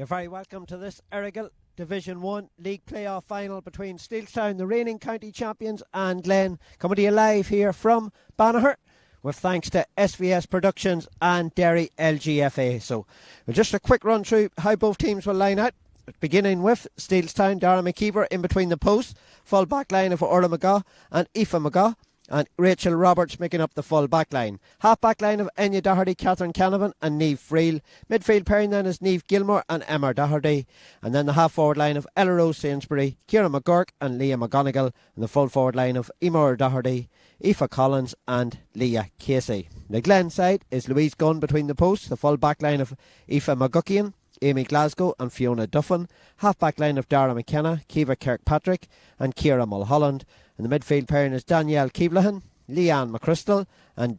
You're very welcome to this Errigal Division 1 League Playoff Final between Steelstown, the reigning county champions, and Glen. Coming to you live here from Banagher, with thanks to SVS Productions and Derry LGFA. So, just a quick run through how both teams will line out. Beginning with Steelstown, Dara McKeever in between the posts. Full back line of Orla McGaugh and Aoife McGaugh, and Rachel Roberts making up the full back line. Half back line of Enya Doherty, Catherine Canavan and Niamh Friel. Midfield pairing then is Niamh Gilmore and Emma Doherty. And then the half forward line of Ella Rose Sainsbury, Ciara McGurk and Leah McGonigal. And the full forward line of Emer Doherty, Aoife Collins and Leah Casey. The Glen side is Louise Gunn between the posts. The full back line of Aoife McGuckian, Amy Glasgow and Fiona Duffin. Half back line of Dara McKenna, Kiva Kirkpatrick and Ciara Mulholland. And the midfield pairing is Danielle Keevlahan, Leanne McChrystal and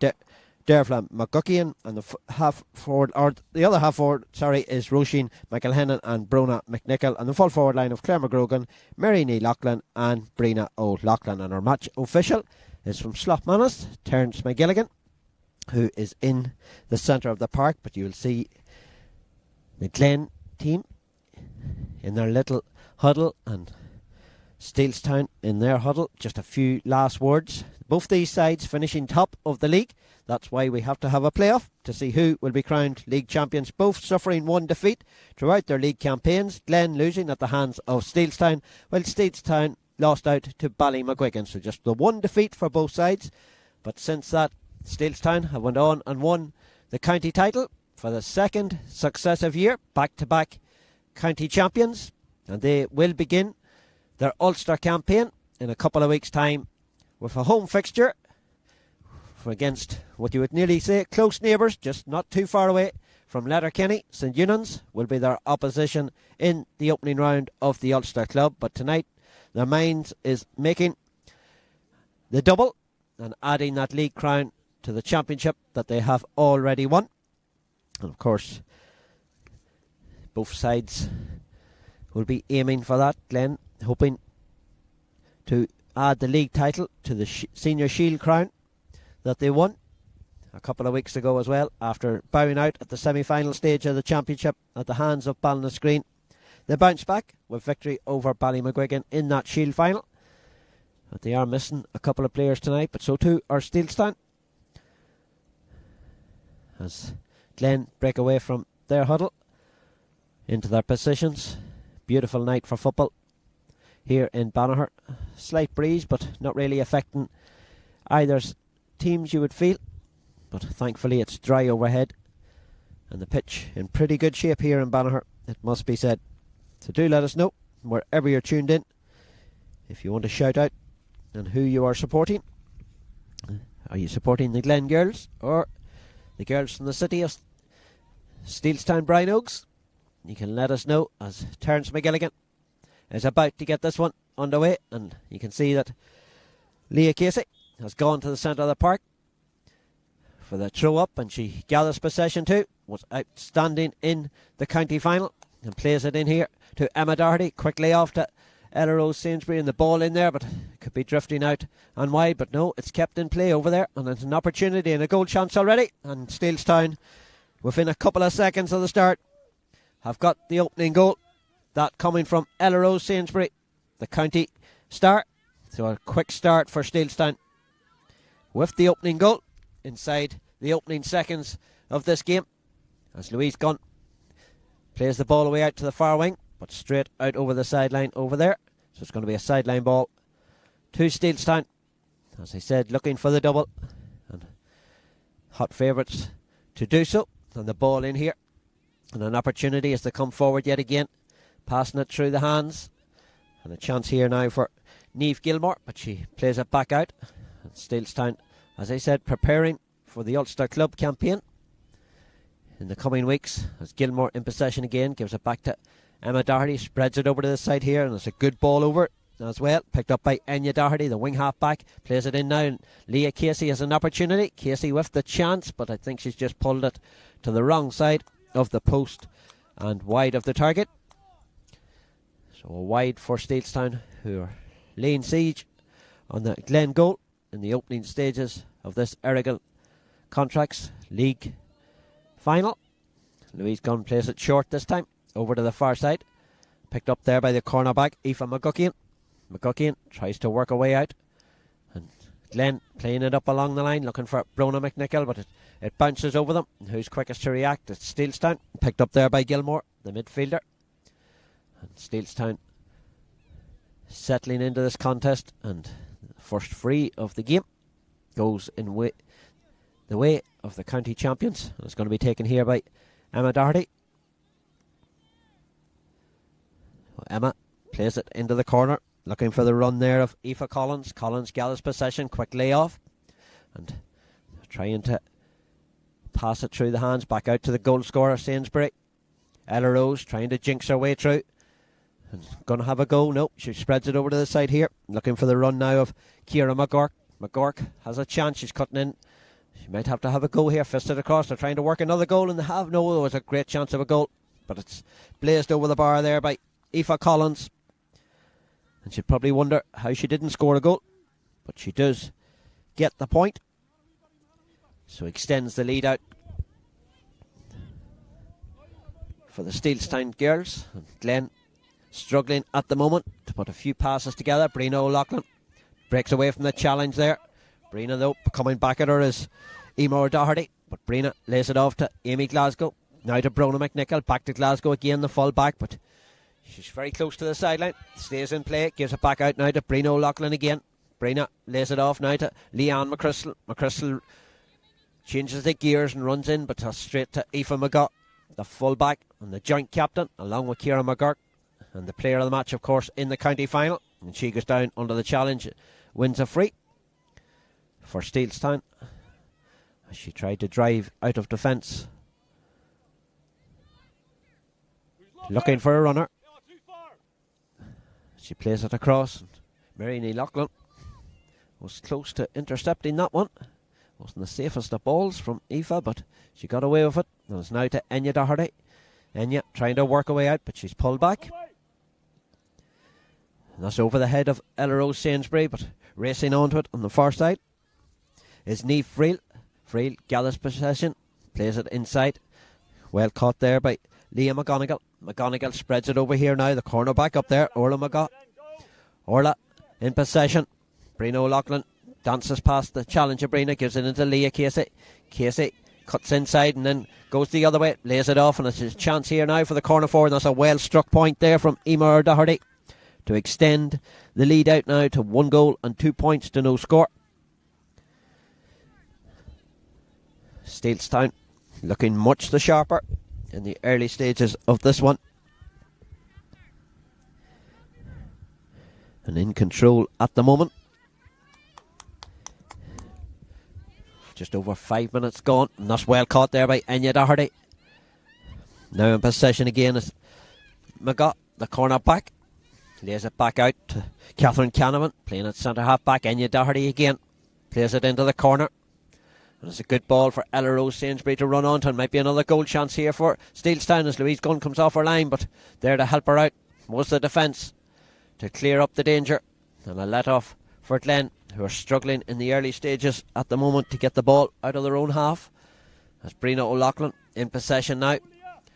Dervla McGuckian. And the other half forward is Roisin McElhennan and Brona McNichol. And the full forward line of Claire McGrogan, Mary Nee Loughlin and Brina O'Loughlin. And our match official is from Slough-Manus, Terence McGilligan, who is in the centre of the park. But you'll see the Glen team in their little huddle and Steelstown in their huddle. Just a few last words. Both these sides finishing top of the league. That's why we have to have a playoff to see who will be crowned league champions. Both suffering one defeat throughout their league campaigns. Glen losing at the hands of Steelstown, while Steelstown lost out to Ballymacguigan. So just the one defeat for both sides. But since that, Steelstown have went on and won the county title for the second successive year, back-to-back county champions. And they will begin their Ulster campaign in a couple of weeks' time with a home fixture against what you would nearly say close neighbours, just not too far away from Letterkenny. St Eunan's will be their opposition in the opening round of the Ulster Club. But tonight their mind is making the double and adding that league crown to the championship that they have already won. And of course, both sides will be aiming for that. Glen hoping to add the league title to the Senior Shield crown that they won a couple of weeks ago as well, after bowing out at the semi-final stage of the championship at the hands of Ballinascreen. They bounced back with victory over Ballymacguigan in that Shield final. But they are missing a couple of players tonight, but so too are Steelstown, as Glen break away from their huddle into their positions. Beautiful night for football here in Banagher. Slight breeze, but not really affecting either teams, you would feel. But thankfully it's dry overhead, and the pitch in pretty good shape here in Banagher, it must be said. So do let us know wherever you're tuned in, if you want to shout out and who you are supporting. Are you supporting the Glen girls or the girls from the city of Steelstown Brine Oaks? You can let us know, as Terence McGilligan is about to get this one underway. And you can see that Leah Casey has gone to the centre of the park for the throw up, and she gathers possession too. Was outstanding in the county final and plays it in here to Emma Doherty. Quickly off to Ella Rose Sainsbury, and the ball in there, but could be drifting out and wide. But no, it's kept in play over there, and it's an opportunity and a goal chance already. And Steelstown, within a couple of seconds of the start, have got the opening goal. That coming from Ella Rose Sainsbury, the county star. So a quick start for Steelstown with the opening goal inside the opening seconds of this game, as Louise Gunn plays the ball away out to the far wing, but straight out over the sideline over there. So it's going to be a sideline ball to Steelstown, as I said, looking for the double and hot favourites to do so. And the ball in here, and an opportunity as they come forward yet again, passing it through the hands, and a chance here now for Niamh Gilmore, but she plays it back out. And Steelstown, as I said, preparing for the Ulster Club campaign in the coming weeks, as Gilmore in possession again, gives it back to Emma Doherty, spreads it over to the side here, and it's a good ball over as well, picked up by Enya Doherty, the wing half back, plays it in now, and Leah Casey has an opportunity. Casey with the chance, but I think she's just pulled it to the wrong side of the post and wide of the target. So a wide for Steelstown, who are laying siege on the Glen goal in the opening stages of this Errigal Contracts League final. Louise Gunn plays it short this time over to the far side. Picked up there by the cornerback, Aoife McGuckian. McGuckian tries to work a way out. And Glen playing it up along the line, looking for Brona McNichol, but it bounces over them. Who's quickest to react? It's Steelstown. Picked up there by Gilmore, the midfielder. And Steelstown settling into this contest, and the first free of the game goes in the way of the county champions. It's going to be taken here by Emma Doherty. Emma plays it into the corner, looking for the run there of Aoife Collins. Collins gathers possession, quick layoff, and trying to pass it through the hands back out to the goal scorer Sainsbury. Ella Rose trying to jinx her way through. And going to have a go. No, she spreads it over to the side here, looking for the run now of Ciara McGurk. McGurk has a chance. She's cutting in. She might have to have a go here. Fisted across. They're trying to work another goal, and they have. No, there was a great chance of a goal, but it's blazed over the bar there by Aoife Collins. And she'd probably wonder how she didn't score a goal, but she does get the point. So extends the lead out for the Steelstown girls. And Glen struggling at the moment to put a few passes together. Brina O'Loughlin breaks away from the challenge there. Brina, though, coming back at her is Emer O'Doherty, but Brina lays it off to Amy Glasgow. Now to Brona McNichol, back to Glasgow again, the full back, but she's very close to the sideline. Stays in play, gives it back out now to Brina O'Loughlin again. Brina lays it off now to Leanne McChrystal. McChrystal changes the gears and runs in, but straight to Aoife McGuck, the full back and the joint captain, along with Ciara McGurk, and the player of the match, of course, in the county final. And she goes down under the challenge, wins a free for Steelstown. She tried to drive out of defence, looking for a runner. She plays it across. Mary Ní Loughlin was close to intercepting that one. Wasn't the safest of balls from Aoife, but she got away with it. And it's now to Enya Doherty. Enya trying to work her way out, but she's pulled back. And that's over the head of Ella Rose Sainsbury, but racing onto it on the far side is Niamh Friel. Friel gathers possession, plays it inside. Well caught there by Leah McGonigal. McGonigal spreads it over here now. The corner back up there, Orla McGaw. Orla in possession. Brina O'Loughlin dances past the challenger. Brina gives it into Leah Casey. Casey cuts inside and then goes the other way, lays it off, and it's a chance here now for the corner forward. That's a well struck point there from Emer Doherty to extend the lead out now to 1 goal and 2 points to no score. Steelstown looking much the sharper in the early stages of this one, and in control at the moment. Just over 5 minutes gone, and that's well caught there by Enya Doherty. Now in possession again is McGaw, the corner back. Lays it back out to Catherine Canavan, playing at centre half back. Enya Doherty again plays it into the corner. And it's a good ball for Ella Rose Sainsbury to run onto, and might be another goal chance here for Steelstown as Louise Gunn comes off her line, but there to help her out was the defence to clear up the danger. And a let off for Glen, who are struggling in the early stages at the moment to get the ball out of their own half. As Brina O'Loughlin in possession now,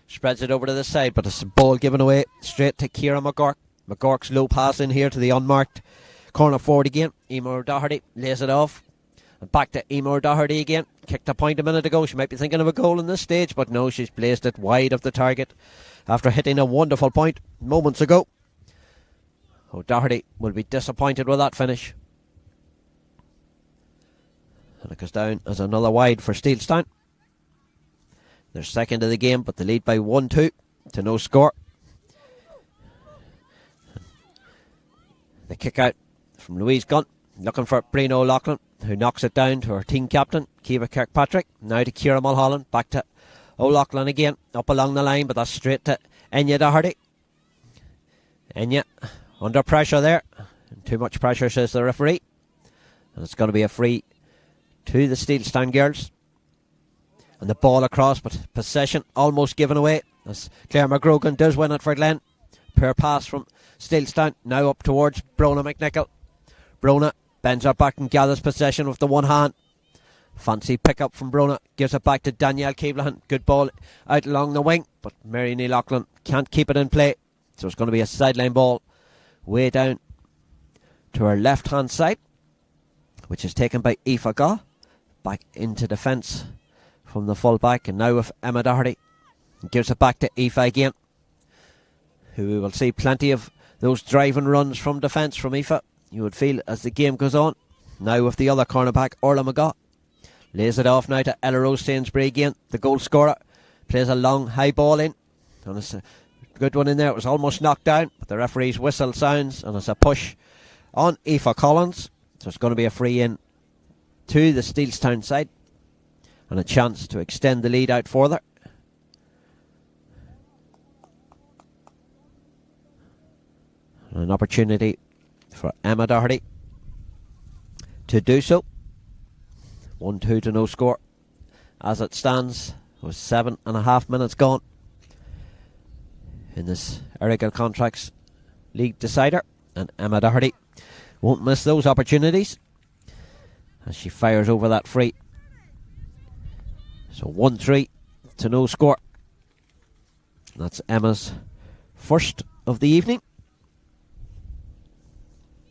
spreads it over to the side, but it's a ball given away straight to Ciara McGurk. McGurk's low pass in here to the unmarked corner forward again. Emer Doherty lays it off, and back to Emer Doherty again. Kicked a point a minute ago. She might be thinking of a goal in this stage, but no, she's placed it wide of the target after hitting a wonderful point moments ago. O'Doherty will be disappointed with that finish, and it goes down as another wide for Steelstown. They're second of the game, but they lead by 1-2 to no score. The kick out from Louise Gunn, looking for Brina O'Loughlin, who knocks it down to her team captain, Kiva Kirkpatrick. Now to Ciara Mulholland, back to O'Loughlin again, up along the line, but that's straight to Enya Doherty. Enya under pressure there. Too much pressure, says the referee. And it's going to be a free to the Steelstown girls. And the ball across, but possession almost given away as Claire McGrogan does win it for Glen. Poor pass from Steelstown, now up towards Brona McNichol. Brona bends her back and gathers possession with the one hand. Fancy pick up from Brona. Gives it back to Danielle Keeblehan. Good ball out along the wing, but Mary Neal Loughlin can't keep it in play. So it's going to be a sideline ball way down to her left hand side, which is taken by Aoife Gaw. Back into defence from the full back, and now with Emma Doherty. Gives it back to Aoife again, who we will see plenty of those driving runs from defence from Aoife, you would feel, as the game goes on. Now with the other cornerback, Orla McGaw. Lays it off now to Ella Rose Sainsbury again, the goal scorer. Plays a long high ball in, and it's a good one in there. It was almost knocked down, but the referee's whistle sounds, and it's a push on Aoife Collins. So it's going to be a free in to the Steelstown side, and a chance to extend the lead out further. And an opportunity for Emma Doherty to do so. 1-2 to no score. As it stands, with 7.5 minutes gone in this Errigal Contracts League decider, and Emma Doherty won't miss those opportunities as she fires over that free. So 1-3 to no score. That's Emma's first of the evening.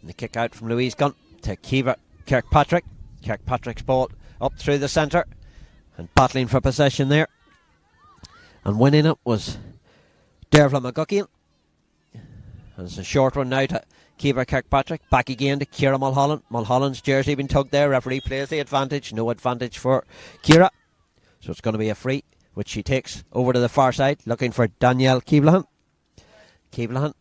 And the kick out from Louise Gunn to Kiva Kirkpatrick. Kirkpatrick's ball up through the centre, and battling for possession there. And winning it was Dervla McGuckian. And it's a short one now to Kiva Kirkpatrick. Back again to Ciara Mulholland. Mulholland's jersey been tugged there. Referee plays the advantage. No advantage for Ciara. So it's going to be a free, which she takes over to the far side, looking for Danielle Keeblehan. Keeblehan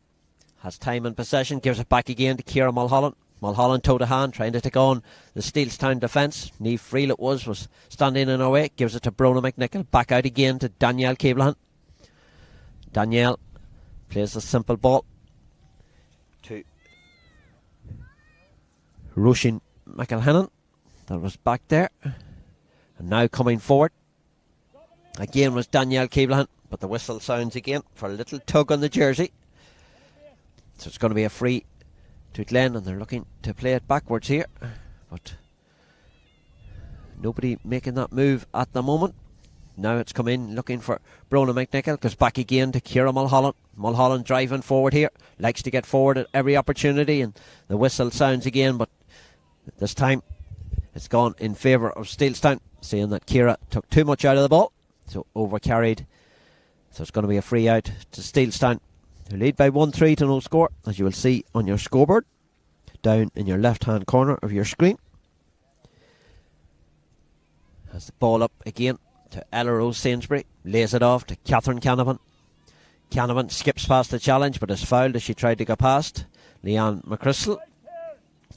has time and possession, gives it back again to Ciara Mulholland. Mulholland toe to hand, trying to take on the Steelstown defence. Niamh Friel it was standing in her way. Gives it to Brona McNichol. Back out again to Danielle Keeblehan. Danielle plays a simple ball to Roisin McElhennan. That was back there. And now coming forward again was Danielle Keeblehan, but the whistle sounds again for a little tug on the jersey. So it's going to be a free to Glen, and they're looking to play it backwards here, but nobody making that move at the moment. Now it's come in looking for Brona McNichol. Goes back again to Ciara Mulholland. Mulholland driving forward here, likes to get forward at every opportunity, and the whistle sounds again, but this time it's gone in favour of Steelstown, saying that Ciara took too much out of the ball, so overcarried. So it's going to be a free out to Steelstown, who lead by 1-3 to no score, as you will see on your scoreboard down in your left hand corner of your screen. Has the ball up again to Ella Rose Sainsbury. Lays it off to Catherine Canavan. Canavan skips past the challenge, but is fouled as she tried to go past Leanne McChrystal.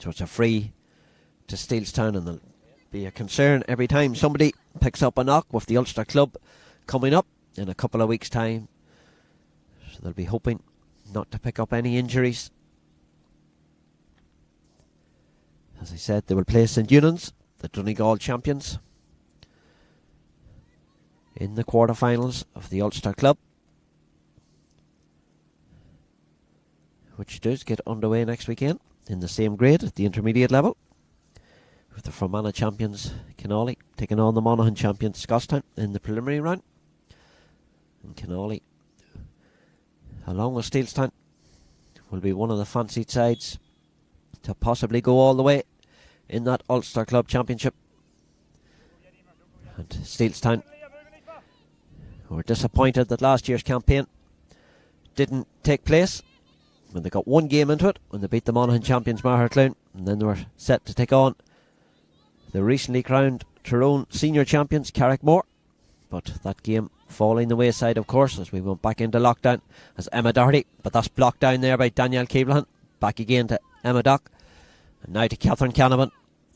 So it's a free to Steelstown, and there'll be a concern every time somebody picks up a knock with the Ulster club coming up in a couple of weeks' time. So they'll be hoping not to pick up any injuries. As I said, they will play St Eunan's, the Donegal champions, in the quarterfinals of the Ulster Club, which does get underway next weekend in the same grade at the intermediate level, with the Fermanagh champions Kinawley taking on the Monaghan champions Scotstown in the preliminary round. And Kinawley, along with Steelstown, will be one of the fancied sides to possibly go all the way in that Ulster Club Championship. And Steelstown were disappointed that last year's campaign didn't take place, when they got one game into it, when they beat the Monaghan champions Maherclown, and then they were set to take on the recently crowned Tyrone senior champions Carrickmore. But that game falling the wayside, of course, as we went back into lockdown, as Emma Doherty, but that's blocked down there by Danielle Keeblehan. Back again to Emma Dock, and now to Catherine Canavan.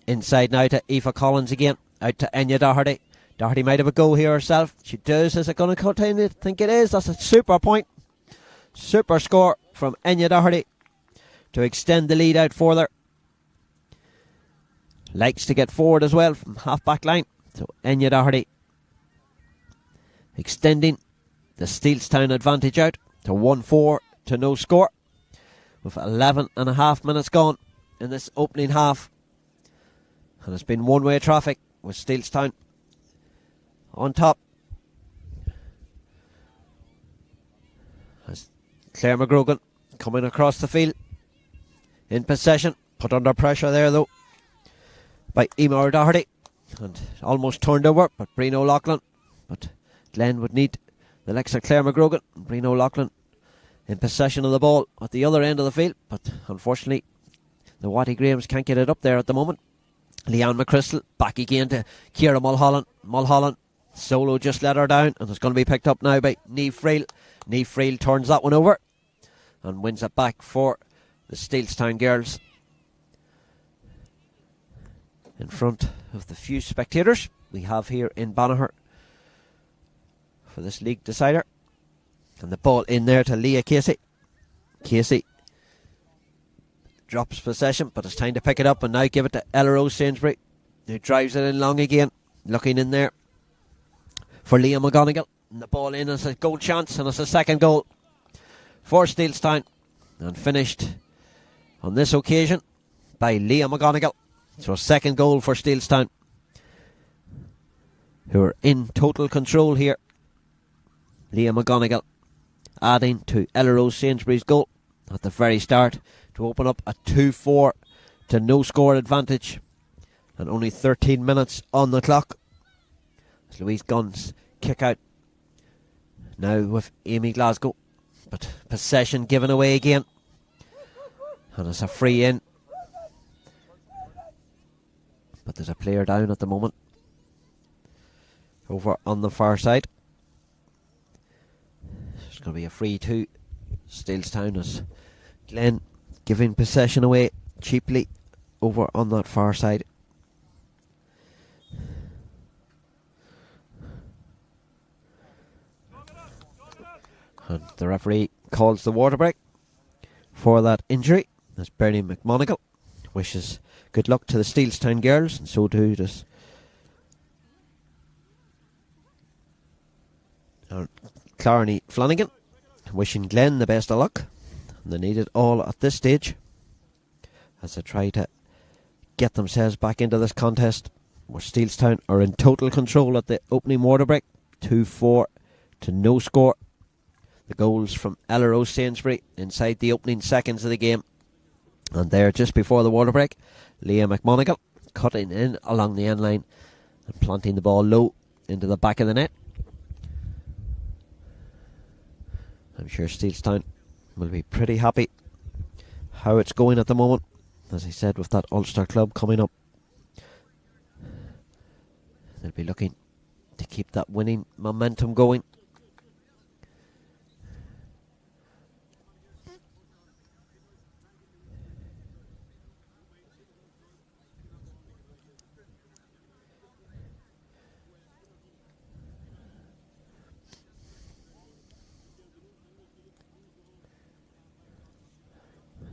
Inside now to Aoife Collins again, out to Enya Doherty. Doherty might have a go here herself. She does. Is it going to cut in? I think it is. That's a super point. Super score from Enya Doherty to extend the lead out further. Likes to get forward as well from half-back line. So Enya Doherty extending the Steelstown advantage out to 1-4 to no score, with 11.5 minutes gone in this opening half. And it's been one-way traffic with Steelstown on top. As Claire McGrogan coming across the field in possession, put under pressure there though by Emer O'Doherty, and almost turned over, but Breen O'Loughlin. But Glen would need the likes of Claire McGrogan and Breen O'Loughlin in possession of the ball at the other end of the field, but unfortunately the Watty Grahams can't get it up there at the moment. Leanne McChrystal back again to Ciara Mulholland. Mulholland solo just let her down, and it's going to be picked up now by Niamh Friel. Niamh Friel turns that one over and wins it back for the Steelstown girls in front of the few spectators we have here in Banagher for this league decider. And the ball in there to Leah Casey. Casey drops possession, but it's time to pick it up and now give it to Ella Rose Sainsbury, who drives it in long again, looking in there for Leah McGonigal. And the ball in, it's a goal chance, and it's a second goal for Steelstown, and finished on this occasion by Leah McGonigal. So a second goal for Steelstown, who are in total control here. Leah McGonigal adding to Ella Rose Sainsbury's goal at the very start to open up a 2-4 to no score advantage, and only 13 minutes on the clock as Louise Gunn's kick out now with Amy Glasgow, but possession given away again, and it's a free in, but there's a player down at the moment over on the far side. It's going to be a free to Steelstown as Glen giving possession away cheaply over on that far side. And the referee calls the water break for that injury as Bernie McMonigal wishes good luck to the Steelstown girls, and so do does Clarny Flanagan, wishing Glen the best of luck. And they need it all at this stage as they try to get themselves back into this contest, where Steelstown are in total control at the opening water break, 2-4 to no score. The goals from Ella Rose Sainsbury inside the opening seconds of the game, and there just before the water break, Leah McMonigal cutting in along the end line and planting the ball low into the back of the net. I'm sure Steelstown will be pretty happy how it's going at the moment. As I said, with that Ulster club coming up, they'll be looking to keep that winning momentum going.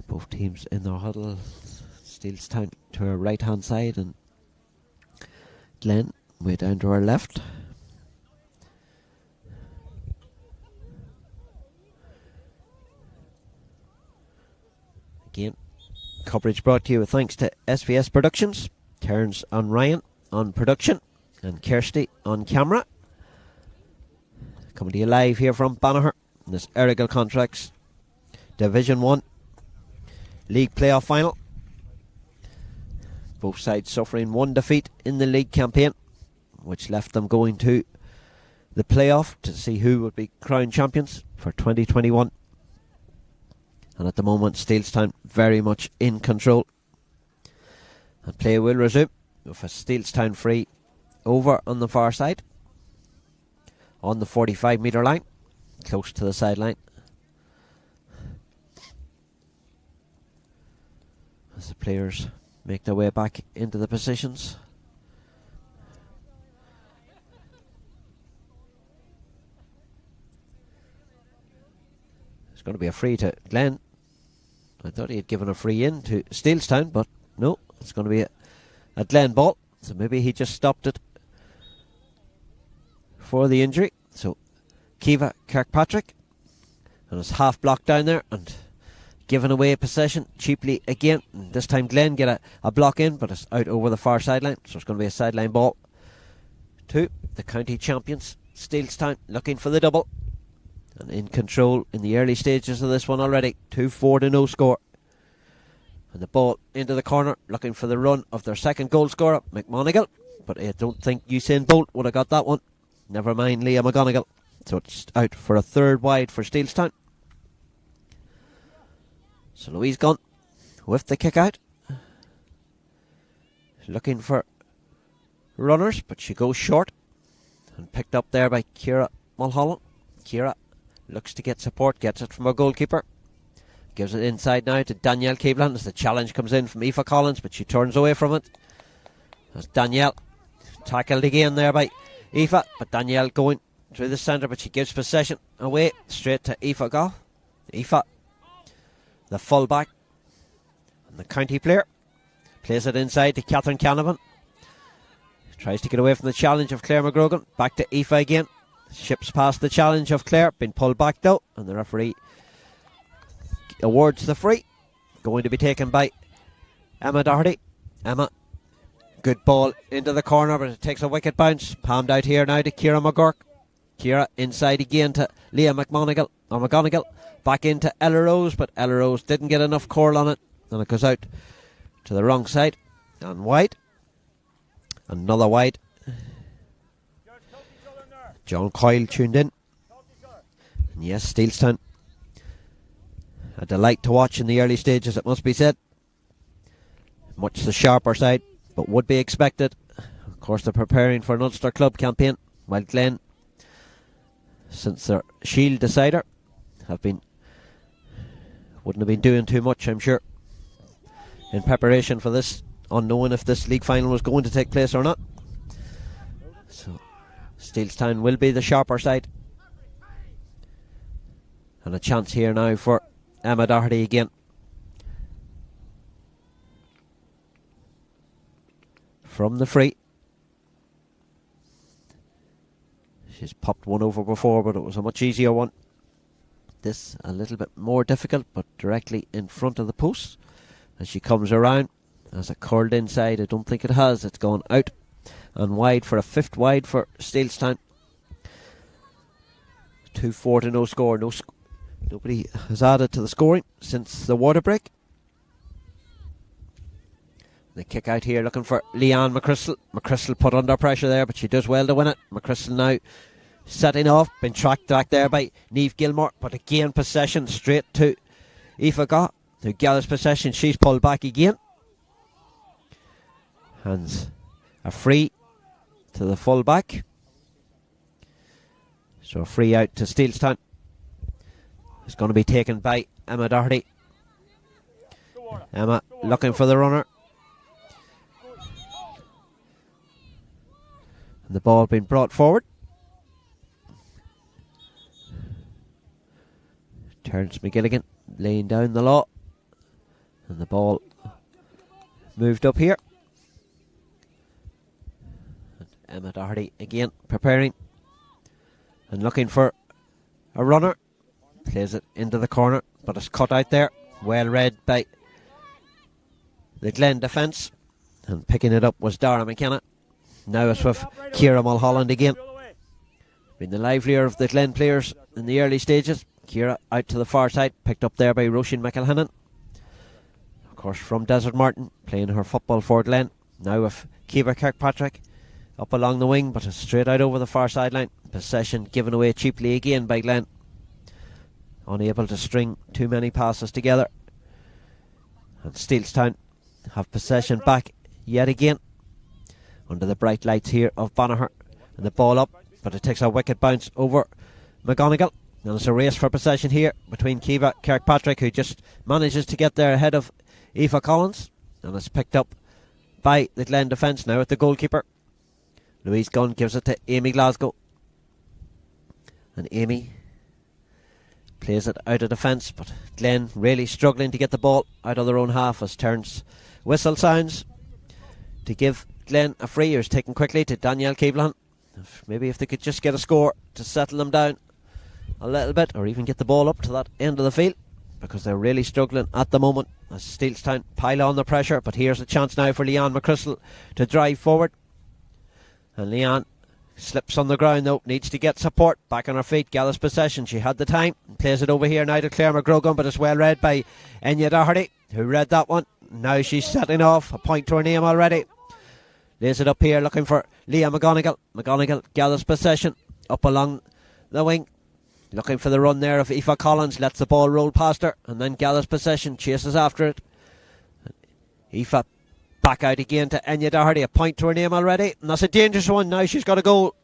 Both teams in their huddle. Steelstown to her right hand side and Glen way down to her left. Again, coverage brought to you with thanks to SVS Productions, Terence and Ryan on production, and Kirsty on camera. Coming to you live here from Banagher in this Errigal Contracts Division 1 League Playoff Final. Both sides suffering one defeat in the league campaign, which left them going to the playoff to see who would be crowned champions for 2021. And at the moment, Steelstown very much in control. And play will resume with a Steelstown free over on the far side, on the 45 metre line, close to the sideline. As the players make their way back into the positions. It's going to be a free to Glen. I thought he had given a free in to Steelstown, but no, it's going to be a Glen ball. So maybe he just stopped it for the injury. So Kiva Kirkpatrick, and it's half blocked down there and giving away possession cheaply again. And this time Glen get a block in, but it's out over the far sideline, so it's going to be a sideline ball to the county champions, Steelstown, looking for the double. And in control in the early stages of this one already. 2-4 to no score. And the ball into the corner, looking for the run of their second goal scorer, McMonigal. But I don't think Usain Bolt would have got that one. Never mind Leah McGonigal. So it's out for a third wide for Steelstown. So Louise Gunn with the kick out. Looking for runners, but she goes short. And picked up there by Ciara Mulholland. Ciara looks to get support, gets it from her goalkeeper. Gives it inside now to Danielle Keeblan as the challenge comes in from Aoife Collins, but she turns away from it. As Danielle tackled again there by Aoife, but Danielle going through the centre, but she gives possession away straight to Aoife Gough. Aoife, the full back, and the county player, plays it inside to Catherine Canavan. Tries to get away from the challenge of Claire McGrogan. Back to Aoife again. Ships past the challenge of Claire, been pulled back though, and the referee awards the free. Going to be taken by Emma Doherty. Emma, good ball into the corner, but it takes a wicket bounce. Palmed out here now to Ciara McGurk. Ciara inside again to Leah McGonigal. Back into Ella Rose, but Ella Rose didn't get enough curl on it, and it goes out to the wrong side and wide. Another wide. John Coyle tuned in. And yes, Steelstown, a delight to watch in the early stages, it must be said. Much the sharper side, but would be expected. Of course, they're preparing for an Ulster Club campaign, while Glen, since their Shield decider, wouldn't have been doing too much, I'm sure, in preparation for this, unknown if this league final was going to take place or not. So Steelstown will be the sharper side. And a chance here now for Emma Doherty again. From the free. She's popped one over before, but it was a much easier one. This a little bit more difficult, but directly in front of the post. As she comes around, as it curled inside, I don't think it has. It's gone out and wide for a fifth wide for Steelstown. 2-4 to no score. Nobody has added to the scoring since the water break. The kick out here looking for Leanne McChrystal. McChrystal put under pressure there, but she does well to win it. McChrystal now setting off, been tracked back there by Niamh Gilmore, but again possession straight to Aoife Gough, who gathers possession. She's pulled back again. Hands a free to the full back. So a free out to Steelstown. It's going to be taken by Emma Doherty. Emma looking for the runner. And the ball being brought forward. Terence McGilligan laying down the law. And the ball moved up here. And Emma Doherty again preparing and looking for a runner. Plays it into the corner, but it's cut out there. Well read by the Glen defence. And picking it up was Dara McKenna. Now it's with Ciara Mulholland again. Been the livelier of the Glen players in the early stages. Ciara out to the far side, picked up there by Roisin McElhennan. Of course, from Desert Martin, playing her football for Glen. Now with Kiva Kirkpatrick up along the wing, but it's straight out over the far sideline. Possession given away cheaply again by Glen. Unable to string too many passes together. And Steelstown have possession back yet again under the bright lights here of Banagher. And the ball up, but it takes a wicked bounce over McGonigal. And it's a race for possession here between Kiva Kirkpatrick, who just manages to get there ahead of Aoife Collins. And it's picked up by the Glen defence now at the goalkeeper. Louise Gunn gives it to Amy Glasgow. And Amy plays it out of defence, but Glen really struggling to get the ball out of their own half as Terence whistle sounds to give Glen a free. It's taken quickly to Danielle Keeblan. Maybe if they could just get a score to settle them down a little bit, or even get the ball up to that end of the field, because they're really struggling at the moment as Steelstown pile on the pressure. But here's a chance now for Leanne McChrystal to drive forward, and Leanne Slips on the ground though, needs to get support. Back on her feet, Gallus possession. She had the time. Plays it over here now to Claire McGrogan, but it's well read by Enya Doherty, who read that one. Now she's setting off. A point to her name already. Lays it up here looking for Leah McGonigal. McGonigal, Gallus possession. Up along the wing. Looking for the run there of Aoife Collins. Lets the ball roll past her. And then Gallus possession. Chases after it. Aoife back out again to Enya Doherty. A point to her name already. And that's a dangerous one. Now she's got a goal.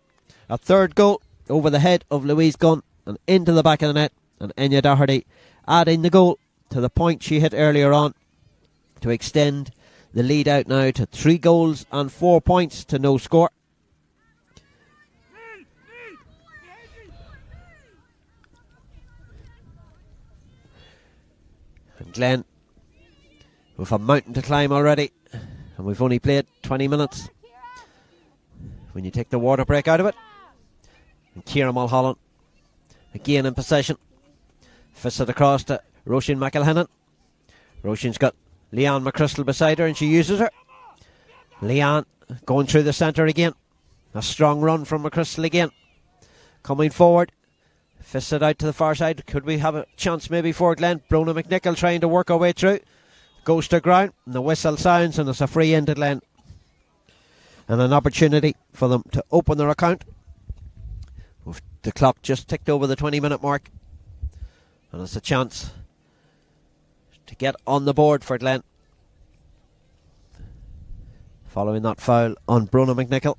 A third goal over the head of Louise Gunn and into the back of the net. And Enya Doherty adding the goal to the point she hit earlier on to extend the lead out now to 3 goals and 4 points to no score. And Glen with a mountain to climb already, and we've only played 20 minutes when you take the water break out of it. And Ciara Mulholland again in possession, fisted across to Roisin McElhennan. Roisin's got Leanne McChrystal beside her and she uses her. Leanne going through the centre again. A strong run from McChrystal again, coming forward, fisted out to the far side. Could we have a chance maybe for Glen? Brona McNichol trying to work her way through. Goes to ground and the whistle sounds and it's a free in to Glen. And an opportunity for them to open their account. With the clock just ticked over the 20-minute mark. And it's a chance to get on the board for Glen. Following that foul on Brona McNichol.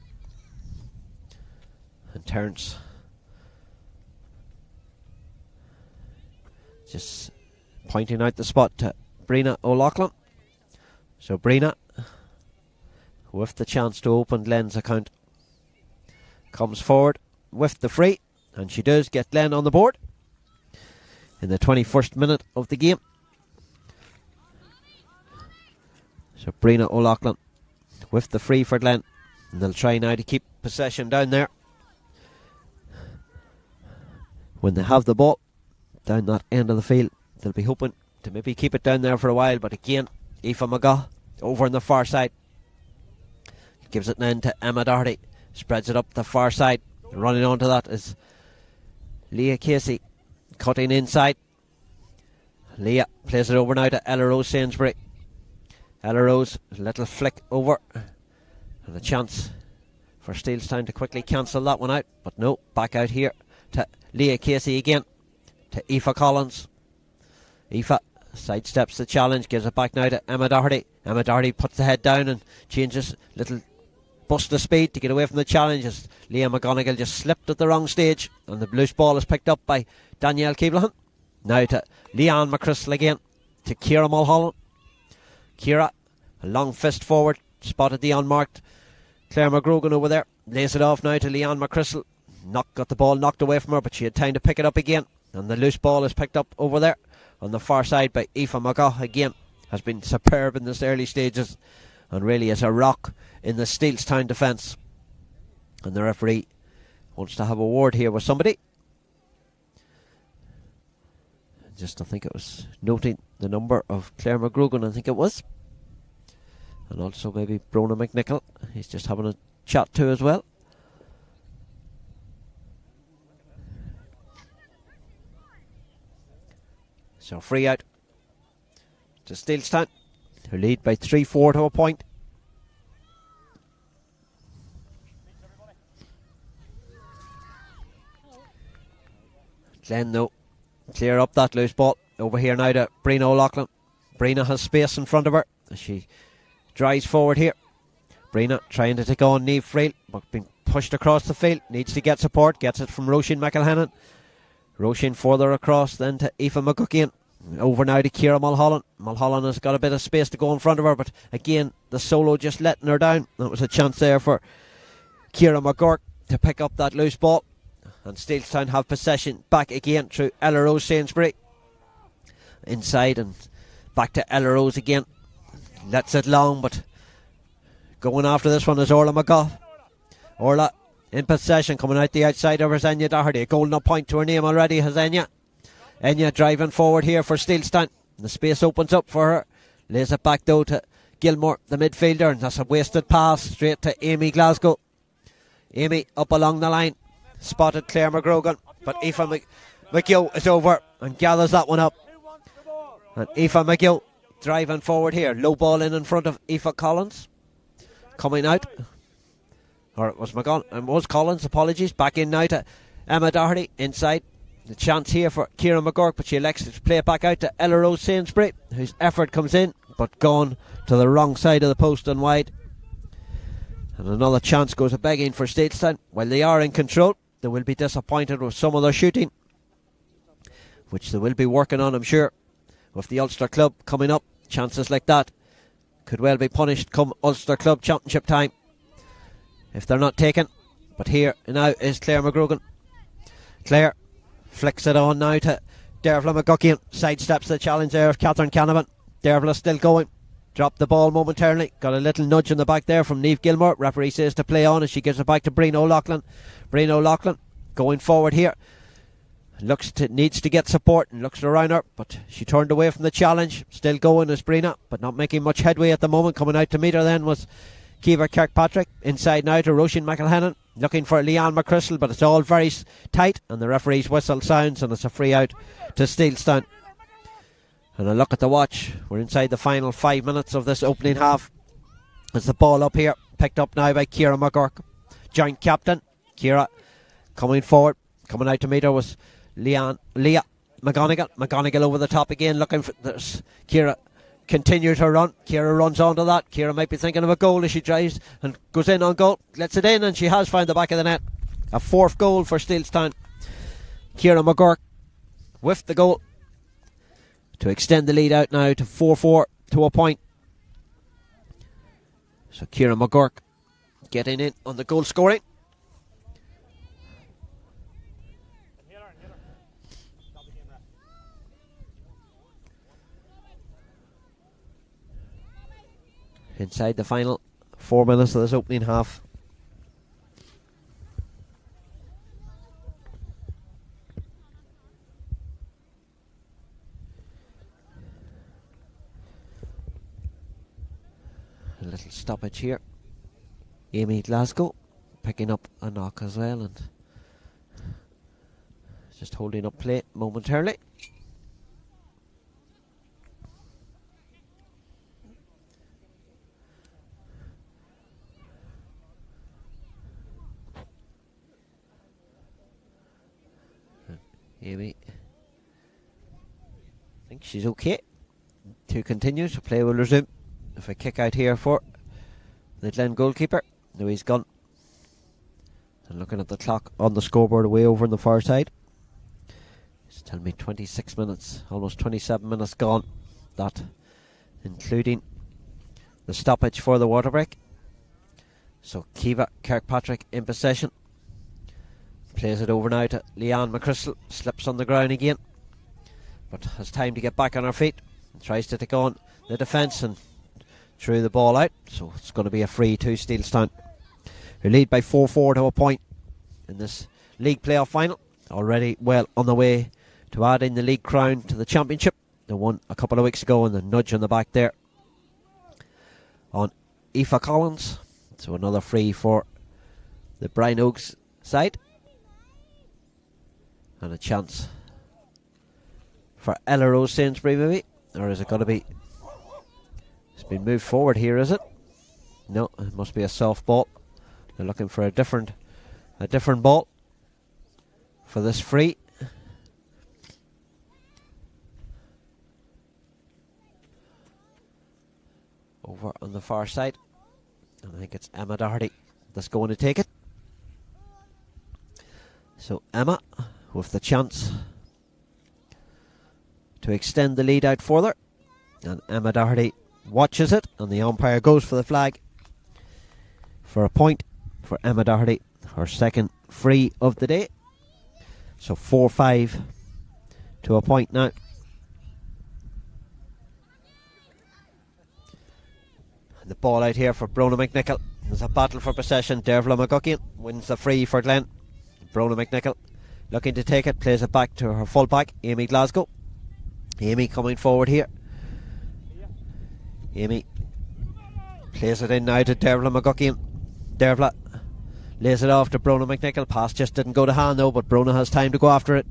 And Terence just pointing out the spot to Brina O'Loughlin. So Brina, with the chance to open Glen's account, comes forward with the free, and she does get Glen on the board in the 21st minute of the game. So Brina O'Loughlin with the free for Glen, and they'll try now to keep possession down there when they have the ball down that end of the field. They'll be hoping to maybe keep it down there for a while, but again Aoife McGaugh over on the far side gives it then to Emma Doherty, spreads it up the far side. Running onto that is Leah Casey, cutting inside. Leah plays it over now to Ella Rose Sainsbury. Ella Rose, a little flick over, and a chance for Steelstown to quickly cancel that one out, but no, back out here to Leah Casey again, to Aoife Collins. Aoife sidesteps the challenge, gives it back now to Emma Doherty. Emma Doherty puts the head down and changes, little bust of speed to get away from the challenge as Leah McGonigal just slipped at the wrong stage, and the loose ball is picked up by Danielle Keeblehan. Now to Leanne McChrystal again, to Ciara Mulholland. Ciara, a long fist forward, spotted the unmarked Claire McGrogan over there, lays it off now to Leanne McChrystal. Got the ball knocked away from her, but she had time to pick it up again, and the loose ball is picked up over there on the far side by Aoife McGaugh. Again, has been superb in this early stages and really is a rock in the Steelstown defence. And the referee wants to have a word here with somebody. Just, I think it was noting the number of Claire McGrogan, I think it was. And also maybe Brona McNichol, he's just having a chat to as well. So free out to Steelstown, who lead by 3-4 to a point. Glen though clear up that loose ball over here now to Brina O'Loughlin. Brina has space in front of her as she drives forward here. Brina trying to take on Niamh Friel, but being pushed across the field, needs to get support, gets it from Roisin McElhennan. Roisin further across then to Aoife McGuckian. Over now to Ciara Mulholland. Mulholland has got a bit of space to go in front of her, but again the solo just letting her down. That was a chance there for Ciara McGurk to pick up that loose ball, and Steelstown have possession back again through Ella Rose Sainsbury. Inside and back to Ella Rose again. Lets it long, but going after this one is Orla McGough. Orla in possession, coming out the outside of her Enya Doherty. A golden up point to her name already has Enya. Enya driving forward here for Steelstown. The space opens up for her. Lays it back though to Gilmore, the midfielder, and that's a wasted pass straight to Amy Glasgow. Amy up along the line. Spotted Claire McGrogan, but Aoife McGill is over and gathers that one up. And Aoife McGill driving forward here. Low ball in front of Aoife Collins. Coming out. Or it was Collins, apologies. Back in now to Emma Doherty inside. The chance here for Ciara McGurk, but she elects to play it back out to Ella Rose Sainsbury, whose effort comes in, but gone to the wrong side of the post and wide. And another chance goes a begging for Steelstown. While they are in control, they will be disappointed with some of their shooting, which they will be working on, I'm sure. With the Ulster Club coming up, chances like that could well be punished come Ulster Club Championship time if they're not taken. But here now is Claire McGrogan. Claire flicks it on now to Dervla McGuckian. Sidesteps the challenge there of Catherine Canavan. Dervla still going. Dropped the ball momentarily. Got a little nudge in the back there from Niamh Gilmore. Referee says to play on as she gives it back to Breen O'Loughlin. Breen O'Loughlin going forward here. Needs to get support and looks around her, but she turned away from the challenge. Still going as Brina, but not making much headway at the moment. Coming out to meet her then was Kiva Kirkpatrick. Inside now to Roisin McElhennan, looking for Leanne McChrystal, but it's all very tight, and the referee's whistle sounds and it's a free out to Steelstown. And a look at the watch, we're inside the final 5 minutes of this opening half. As the ball up here, picked up now by Ciara McGurk, joint captain. Ciara coming forward, coming out to meet her was Leah McGonigal. McGonigal over the top again, looking for this. Ciara continued her run. Ciara runs onto that. Ciara might be thinking of a goal as she drives and goes in on goal, lets it in, and she has found the back of the net. A fourth goal for Steelstown. Ciara McGurk with the goal to extend the lead out now to 4-4 to a point. So Ciara McGurk getting in on the goal scoring. Inside the final 4 minutes of this opening half. A little stoppage here. Amy Glasgow picking up a knock as well and just holding up play momentarily. Amy, I think she's okay to continue, so play will resume. If I kick out here for the Glen goalkeeper, now he's gone. And looking at the clock on the scoreboard away over on the far side, it's telling me 26 minutes, almost 27 minutes gone. That including the stoppage for the water break. So Kiva Kirkpatrick in possession. Plays it over now to Leanne McChrystal. Slips on the ground again, but has time to get back on her feet. Tries to take on the defence and threw the ball out. So it's going to be a free to Steelstown, who lead by 4-4 to a point in this league playoff final. Already well on the way to adding the league crown to the championship. They won a couple of weeks ago, and the nudge on the back there on Aoife Collins. So another free for the Brian Oaks side. And a chance for Ella Rose Sainsbury, maybe? Or is it going to be... It's been moved forward here, is it? No, it must be a soft ball. They're looking for a different ball for this free. Over on the far side. And I think it's Emma Doherty that's going to take it. So Emma with the chance to extend the lead out further, and Emma Doherty watches it, and the umpire goes for the flag for a point for Emma Doherty, her second free of the day. So 4-5 to a point now. And the ball out here for Brona McNichol. There's a battle for possession. Dervla McGuckian wins the free for Glen. Brona McNichol looking to take it, plays it back to her fullback, Amy Glasgow. Amy coming forward here. Amy plays it in now to Dervla McGuckian. Dervla Lays it off to Brona McNichol. Pass just didn't go to hand though, but Brona has time to go after it.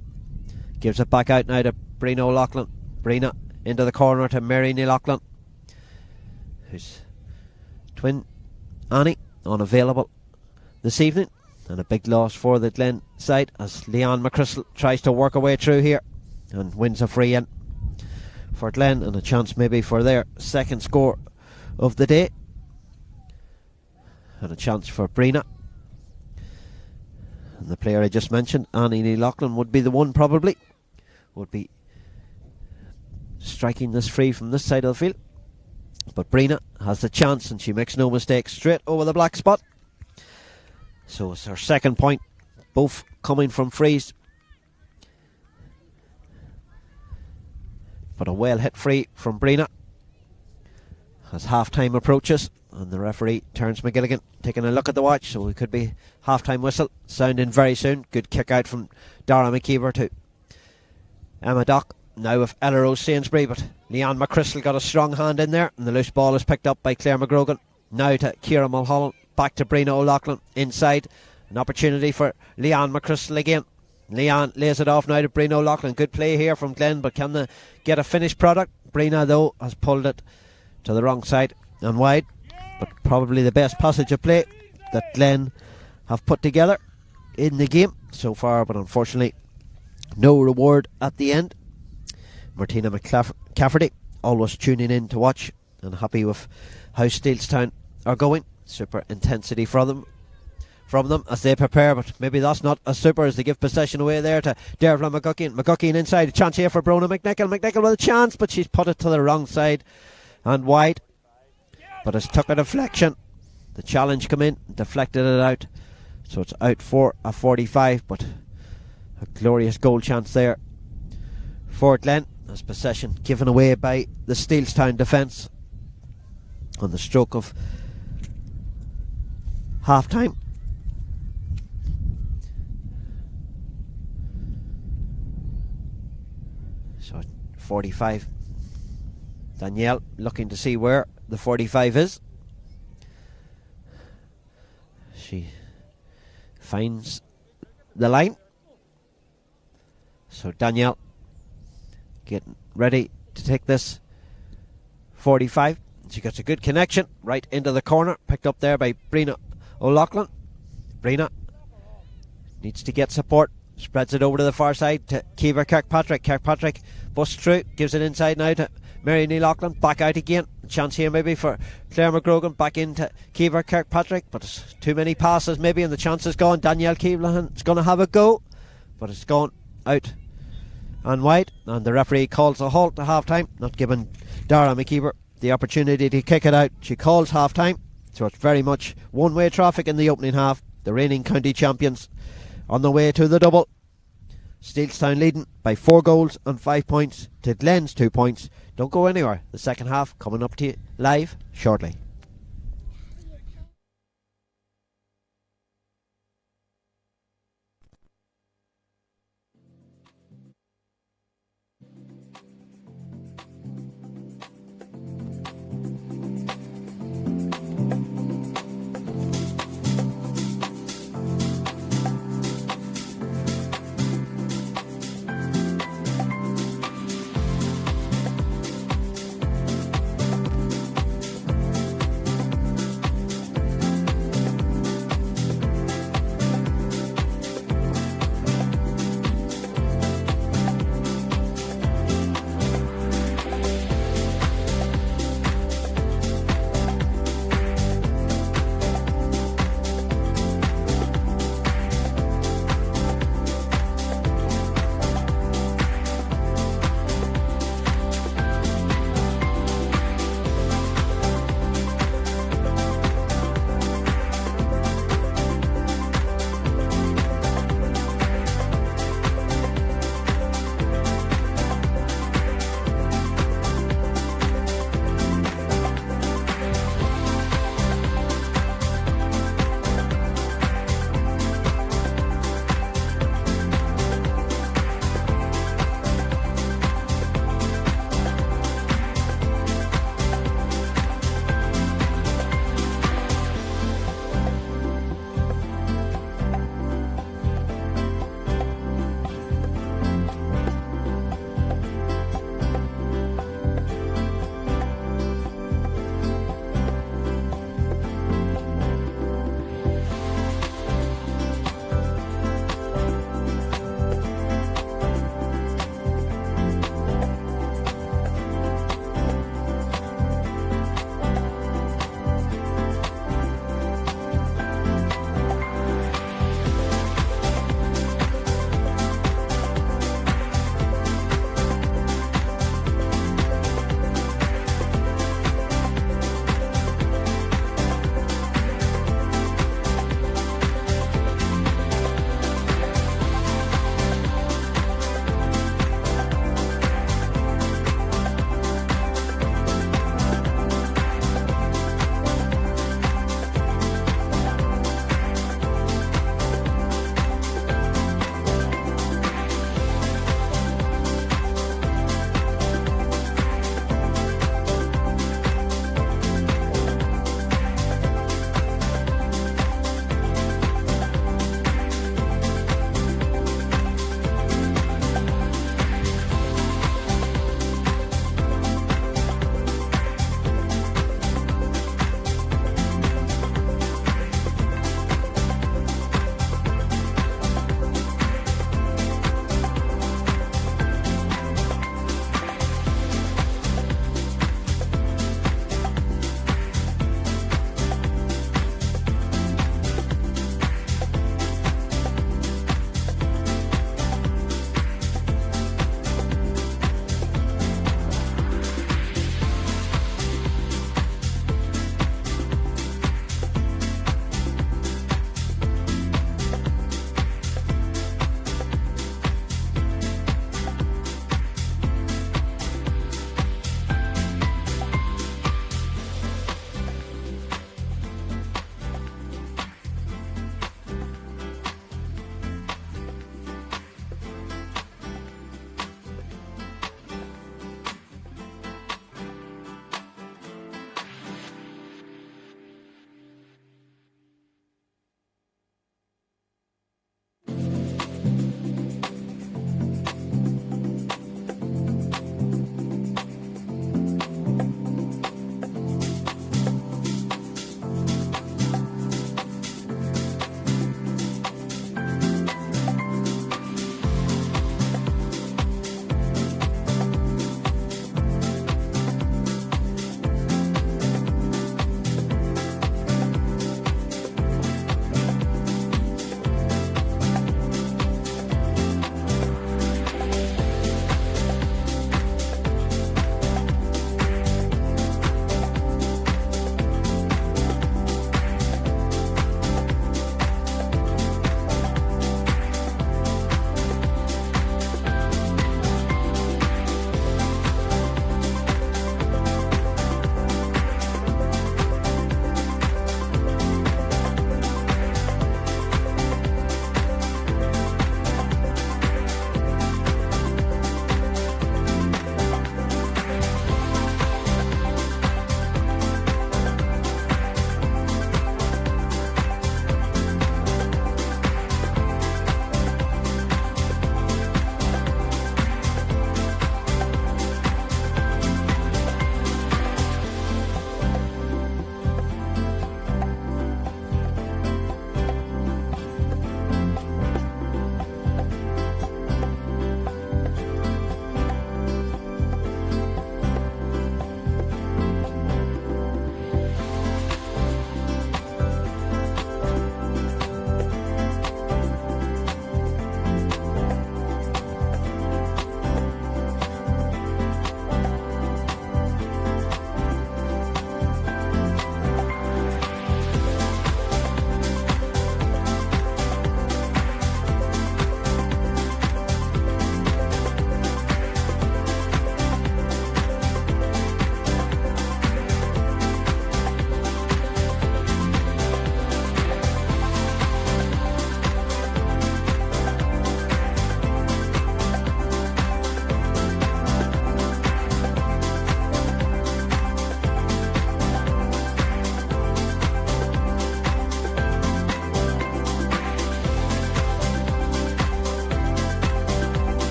Gives it back out now to Brina O'Loughlin. Brina into the corner to Mary Neil Loughlin, whose twin Annie unavailable this evening, and a big loss for the Glen side as Leanne McChrystal tries to work her way through here and wins a free in for Glen, and a chance maybe for their second score of the day, and a chance for Brina. And the player I just mentioned, Annie Neil Loughlin, would be the one probably would be striking this free from this side of the field. But Brina has the chance, and she makes no mistake, straight over the black spot. So it's her second point, both coming from frees. But a well hit free from Brina as half time approaches, and the referee Terence McGilligan taking a look at the watch, so it could be half time whistle sounding very soon. Good kick out from Dara McKeever to Emma Dock, now with Ella Rose Sainsbury, but Leanne McChrystal got a strong hand in there, and the loose ball is picked up by Claire McGrogan. Now to Ciara Mulholland, back to Brina O'Loughlin inside. An opportunity for Leanne McChrystal again. Leanne lays it off now to Brina O'Loughlin. Good play here from Glen, but can they get a finished product? Brina though has pulled it to the wrong side and wide, but probably the best passage of play that Glen have put together in the game so far, but unfortunately no reward at the end. Martina McCafferty always tuning in to watch and happy with how Steelstown are going. Super intensity from them as they prepare, but maybe that's not as super as they give possession away there to Dervla McGuckian. McGuckian inside, a chance here for Brona McNichol. McNichol with a chance, but she's put it to the wrong side and wide, but it's took a deflection. The challenge come in, deflected it out, so it's out for a 45, but a glorious goal chance there for Glen as possession given away by the Steelstown defence on the stroke of half time. So 45. Danielle looking to see where the 45 is. She finds the line. So Danielle getting ready to take this 45. She gets a good connection right into the corner, picked up there by Brina O'Loughlin. Brina needs to get support, spreads it over to the far side to Kiva Kirkpatrick. Kirkpatrick busts through, gives it inside now to Mary Neil Loughlin, back out again. A chance here maybe for Claire McGrogan, back into Kiva Kirkpatrick, but it's too many passes maybe and the chance is gone. Danielle Keelan is going to have a go, but it's gone out and wide, and the referee calls a halt to half time, not giving Dara McKeever the opportunity to kick it out. She calls half time, so it's very much one way traffic in the opening half. The reigning county champions on the way to the double. Steelstown leading by 4 goals and 5 points to Glen's 2 points. Don't go anywhere, the second half coming up to you live shortly.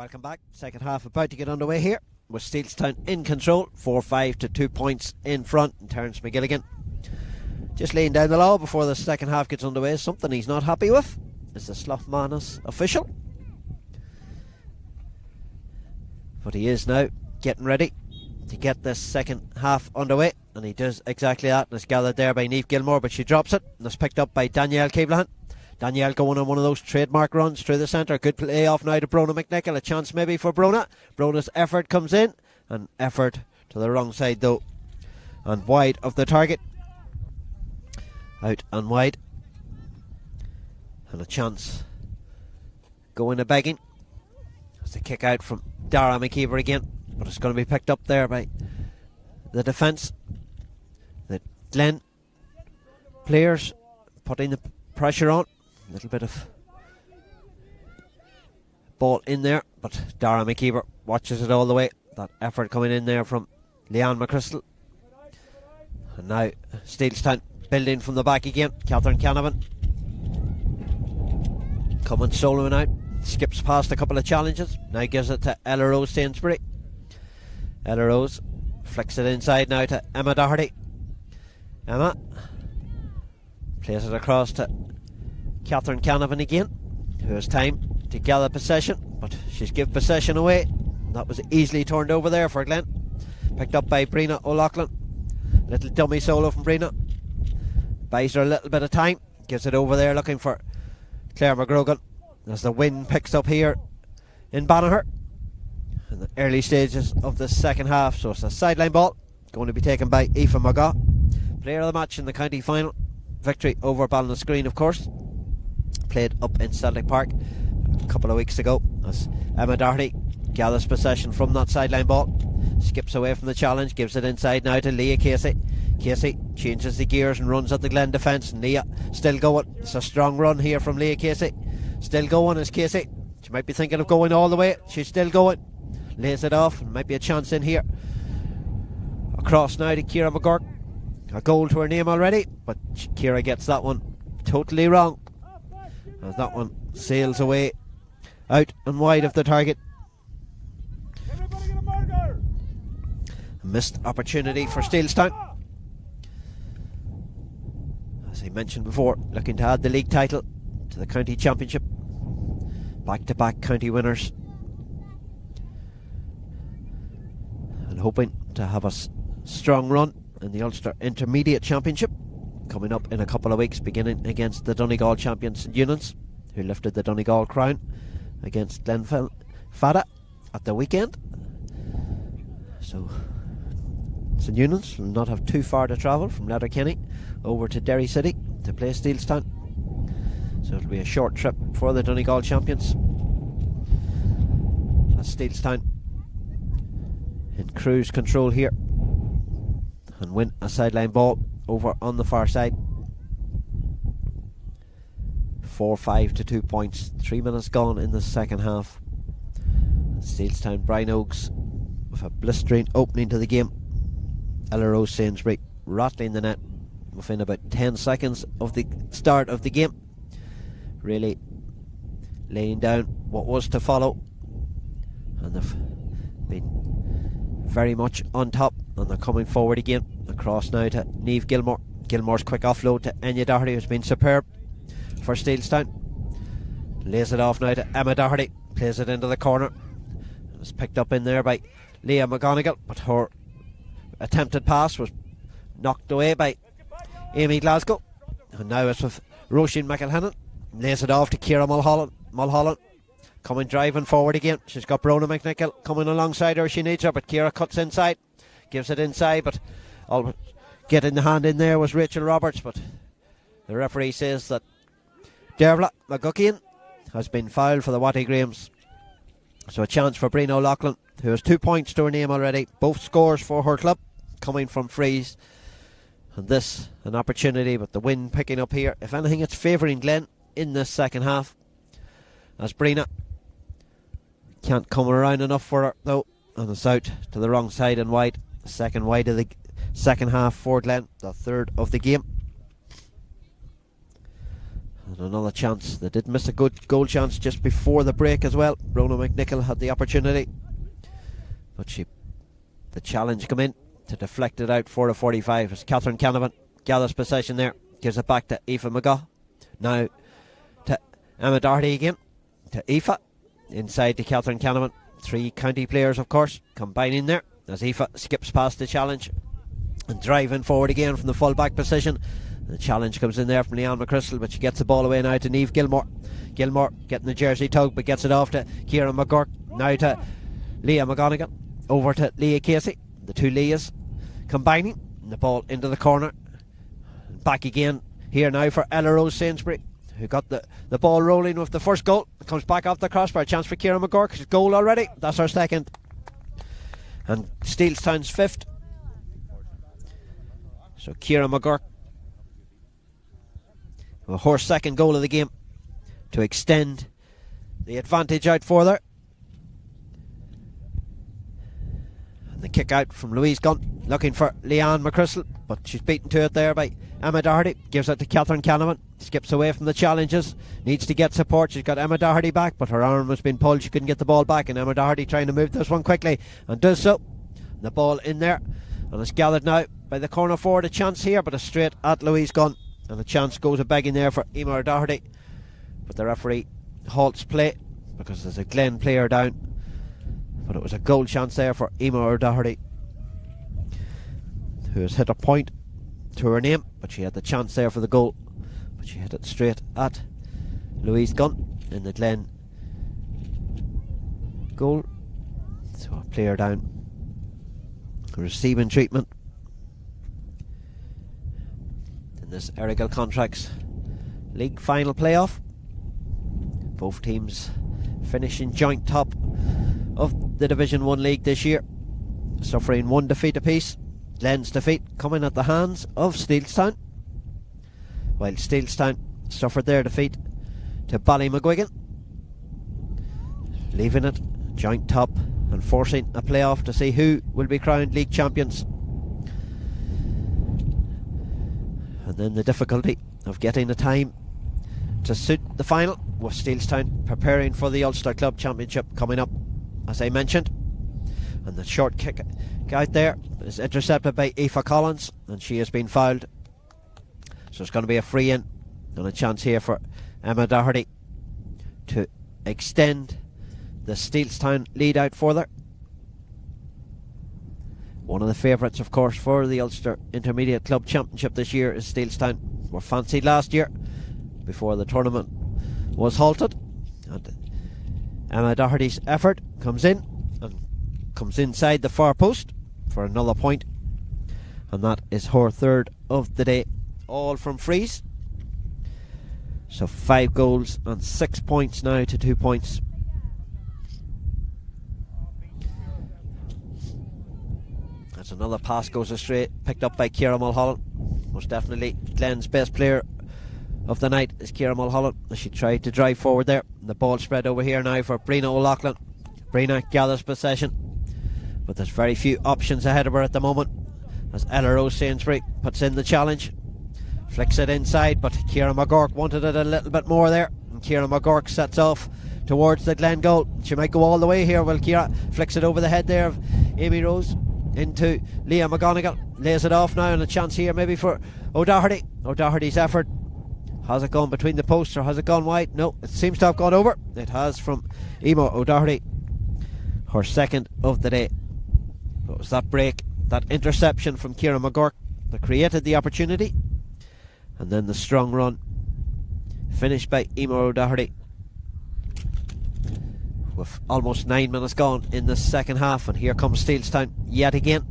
Welcome back. Second half about to get underway here with Steelstown in control, 4-5 to 2 points in front. And Terence McGilligan just laying down the law before the second half gets underway. Something he's not happy with is the Slough Manus official, but he is now getting ready to get this second half underway, and he does exactly that. And it's gathered there by Niamh Gilmore, but she drops it, and it's picked up by Danielle Keevlahan. Danielle going on one of those trademark runs through the centre. Good play off now to Brona McNichol. A chance maybe for Brona. Brona's effort comes in, and effort to the wrong side though, and wide of the target. Out and wide, and a chance going a begging. It's a kick out from Dara McKeever again, but it's going to be picked up there by the defence. The Glen players putting the pressure on. A little bit of ball in there, but Dara McKeever watches it all the way. That effort coming in there from Leanne McChrystal. And now Steelstown building from the back again. Catherine Canavan coming soloing out. Skips past a couple of challenges. Now gives it to Ella Rose Sainsbury. Ella Rose flicks it inside now to Emma Doherty. Emma plays it across to Catherine Canavan again, who has time to gather possession, but she's give possession away. That was easily turned over there for Glen. Picked up by Brina O'Loughlin. Little dummy solo from Brina. Buys her a little bit of time. Gives it over there looking for Claire McGrogan as the wind picks up here in Banagher in the early stages of the second half. So it's a sideline ball going to be taken by Aoife McGaugh, player of the match in the county final. Victory over Ballinascreen, of course. Played up in Celtic Park a couple of weeks ago as Emma Doherty gathers possession from that sideline ball. Skips away from the challenge, gives it inside now to Leah Casey. Casey changes the gears and runs at the Glen defence. Leah still going. It's a strong run here from Leah Casey. Still going is Casey. She might be thinking of going all the way. She's still going. Lays it off. Might be a chance in here. Across now to Ciara McGurk. A goal to her name already, but Ciara gets that one totally wrong as that one sails away out and wide of the target. A missed opportunity for Steelstown. As I mentioned before, looking to add the league title to the county championship. Back-to-back county winners, and hoping to have a strong run in the Ulster Intermediate Championship coming up in a couple of weeks, beginning against the Donegal champions St Eunan's, who lifted the Donegal crown against Glen Fada at the weekend. So St Eunan's will not have too far to travel from Letterkenny over to Derry City to play Steelstown. So it'll be a short trip for the Donegal champions as Steelstown in cruise control here and win a sideline ball over on the far side. 4-5 to 2 points. 3 minutes gone in the second half. Steelstown Brian Oaks with a blistering opening to the game. Ella Rose Sainsbury rattling the net within about 10 seconds of the start of the game, really laying down what was to follow, and they've been very much on top, and they're coming forward again. Across now to Niamh Gilmore. Gilmore's quick offload to Enya Doherty, who's been superb for Steelstown. Lays it off now to Emma Doherty. Plays it into the corner. It was picked up in there by Leah McGonigal, but her attempted pass was knocked away by Amy Glasgow. And now it's with Roisin McElhennan. Lays it off to Ciara Mulholland. Coming driving forward again. She's got Brona McNichol coming alongside her. She needs her, but Ciara cuts inside. Gives it inside, but all getting the hand in there was Rachel Roberts, but the referee says that Dervla McGuckian has been fouled for the Watty Grahams. So a chance for Brina O'Loughlin, who has 2 points to her name already, both scores for her club, coming from frees. And this, an opportunity, but the wind picking up here. If anything, it's favouring Glen in this second half, as Brina can't come around enough for her though, and it's out to the wrong side and wide. The second wide of the second half for Glen, the third of the game. And another chance. They did miss a good goal chance just before the break as well. Brona McNichol had the opportunity, but the challenge come in to deflect it out for the 45 as Catherine Canavan gathers possession there, gives it back to Aoife McGaugh. Now to Emma Doherty again, to Aoife, inside to Catherine Canavan. 3 county players, of course, combining there as Aoife skips past the challenge and driving forward again from the full back position. The challenge comes in there from Leanne McChrystal, but she gets the ball away now to Niamh Gilmore. Gilmore getting the jersey tug, but gets it off to Ciara McGurk. Now to Leah McGonigal, over to Leah Casey. The 2 Leahs combining, and the ball into the corner. Back again here now for Ella Rose Sainsbury, who got the ball rolling with the first goal. It comes back off the crossbar. A chance for Ciara McGurk. She's goal already. That's her second. And Steelstown's 5th. So Ciara McGurk with her second goal of the game to extend the advantage out further. And the kick out from Louise Gunn, looking for Leanne McChrystal, but she's beaten to it there by Emma Doherty. Gives it to Catherine Canavan, skips away from the challenges, needs to get support. She's got Emma Doherty back, but her arm has been pulled. She couldn't get the ball back, and Emma Doherty trying to move this one quickly and does so. The ball in there, and it's gathered now by the corner forward. A chance here, but a straight at Louise Gunn, and a chance goes a begging there for Emer O'Doherty, but the referee halts play because there's a Glen player down. But it was a goal chance there for Emer O'Doherty, who has hit a point to her name, but she had the chance there for the goal, but she hit it straight at Louise Gunn in the Glen goal. So a player down receiving treatment in this Errigal Contracts League final playoff. Both teams finishing joint top of the Division 1 League this year, suffering 1 defeat apiece. Glen's defeat coming at the hands of Steelstown, while Steelstown suffered their defeat to Ballymcguigan, leaving it joint top and forcing a playoff to see who will be crowned league champions. And then the difficulty of getting the time to suit the final, with Steelstown preparing for the Ulster Club Championship coming up, as I mentioned. And the short kick out there is intercepted by Aoife Collins, and she has been fouled. So it's going to be a free in, and a chance here for Emma Doherty to extend the Steelstown lead out further. One of the favourites, of course, for the Ulster Intermediate Club Championship this year is Steelstown. Were fancied last year before the tournament was halted, and Emma Doherty's effort comes in and comes inside the far post for another point, and that is her third of the day, all from frees. So 5 goals and 6 points now to 2 points. That's another pass goes astray, picked up by Ciara Mulholland. Most definitely Glen's best player of the night is Ciara Mulholland, as she tried to drive forward there. The ball spread over here now for Brina O'Loughlin. Brina gathers possession, but there's very few options ahead of her at the moment, as Ella Rose Sainsbury puts in the challenge, flicks it inside, but Ciara McGurk wanted it a little bit more there, and Ciara McGurk sets off towards the Glen goal. She might go all the way here. Well, Ciara flicks it over the head there of Amy Rose into Leah McGonigal, lays it off now, and a chance here maybe for O'Doherty. O'Doherty's effort, has it gone between the posts or has it gone wide? No, it seems to have gone over. It has, from Emer O'Doherty, her second of the day. It was that break, that interception from Ciara McGurk that created the opportunity, and then the strong run finished by Emer O'Doherty with almost 9 minutes gone in the second half. And here comes Steelstown yet again,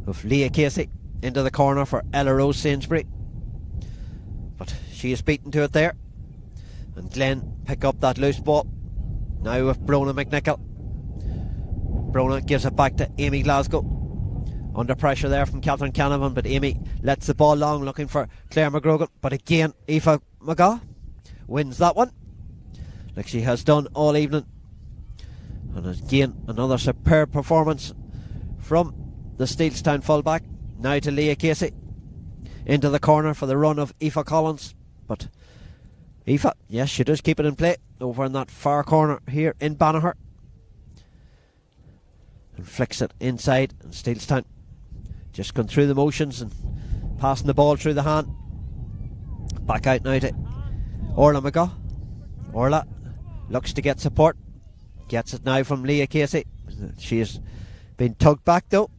with Leah Casey into the corner for Ella Rose Sainsbury, but she is beaten to it there, and Glen pick up that loose ball now with Brona McNichol. Brona gives it back to Amy Glasgow, under pressure there from Catherine Canavan, but Amy lets the ball long, looking for Claire McGrogan, but again Aoife McGaugh wins that one, like she has done all evening. And again another superb performance from the Steelstown fullback. Now to Leah Casey, into the corner for the run of Aoife Collins, but Aoife, yes, she does keep it in play over in that far corner here in Banagher. And flicks it inside, and Steelstown just going through the motions and passing the ball through the hand. Back out now to Orla McGaugh. Orla looks to get support. Gets it now from Leah Casey. She has been tugged back though.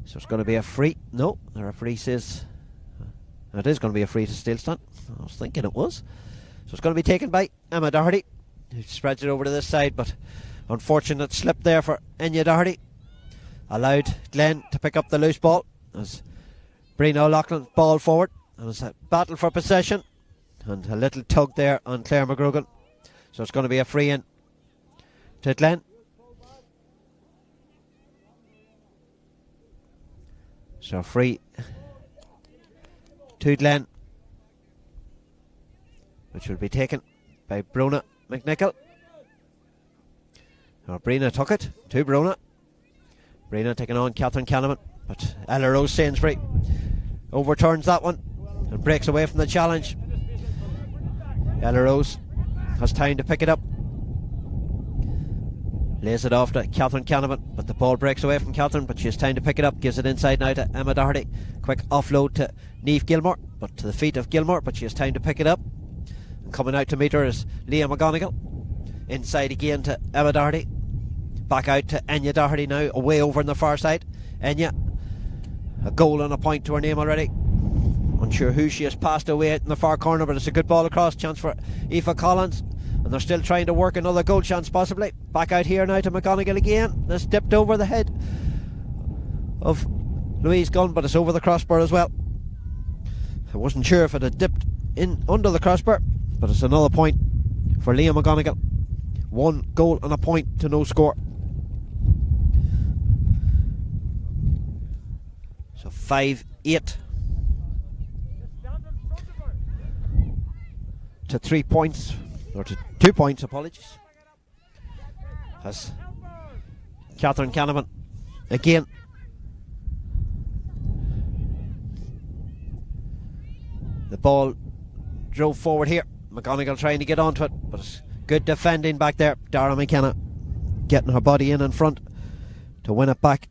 So it's going to be a free. No, the referee says it is going to be a free to Steelstown. I was thinking it was. So it's going to be taken by Emma Doherty, who spreads it over to this side, but unfortunate slip there for Enya Doherty. Allowed Glen to pick up the loose ball as Brina O'Loughlin ball forward. And it's a battle for possession. And a little tug there on Claire McGrogan. So it's going to be a free in to Glen. So free to Glen, which will be taken by Brona McNichol. Or Brina took it to Brona. Brina taking on Catherine Canavan, but Ella Rose Sainsbury overturns that one and breaks away from the challenge. Ella Rose has time to pick it up. Lays it off to Catherine Canavan, but the ball breaks away from Catherine, but she has time to pick it up. Gives it inside now to Emma Doherty. Quick offload to Niamh Gilmore, but to the feet of Gilmore, but she has time to pick it up. And coming out to meet her is Leah McGonigal. Inside again to Emma Doherty. Back out to Enya Doherty now, away over on the far side. Enya, a goal and a point to her name already. Unsure who she has passed away out in the far corner, but it's a good ball across. Chance for Aoife Collins. And they're still trying to work another goal chance possibly. Back out here now to McGonigal again. This dipped over the head of Louise Gunn, but it's over the crossbar as well. I wasn't sure if it had dipped in under the crossbar, but it's another point for Liam McGonigal. 1 goal and a point to no score. So 5-8 to 3 points, or to 2 points, apologies, as Catherine Canavan again the ball drove forward here. McGonigal trying to get onto it, but it's good defending back there. Dara McKenna getting her body in front to win it back.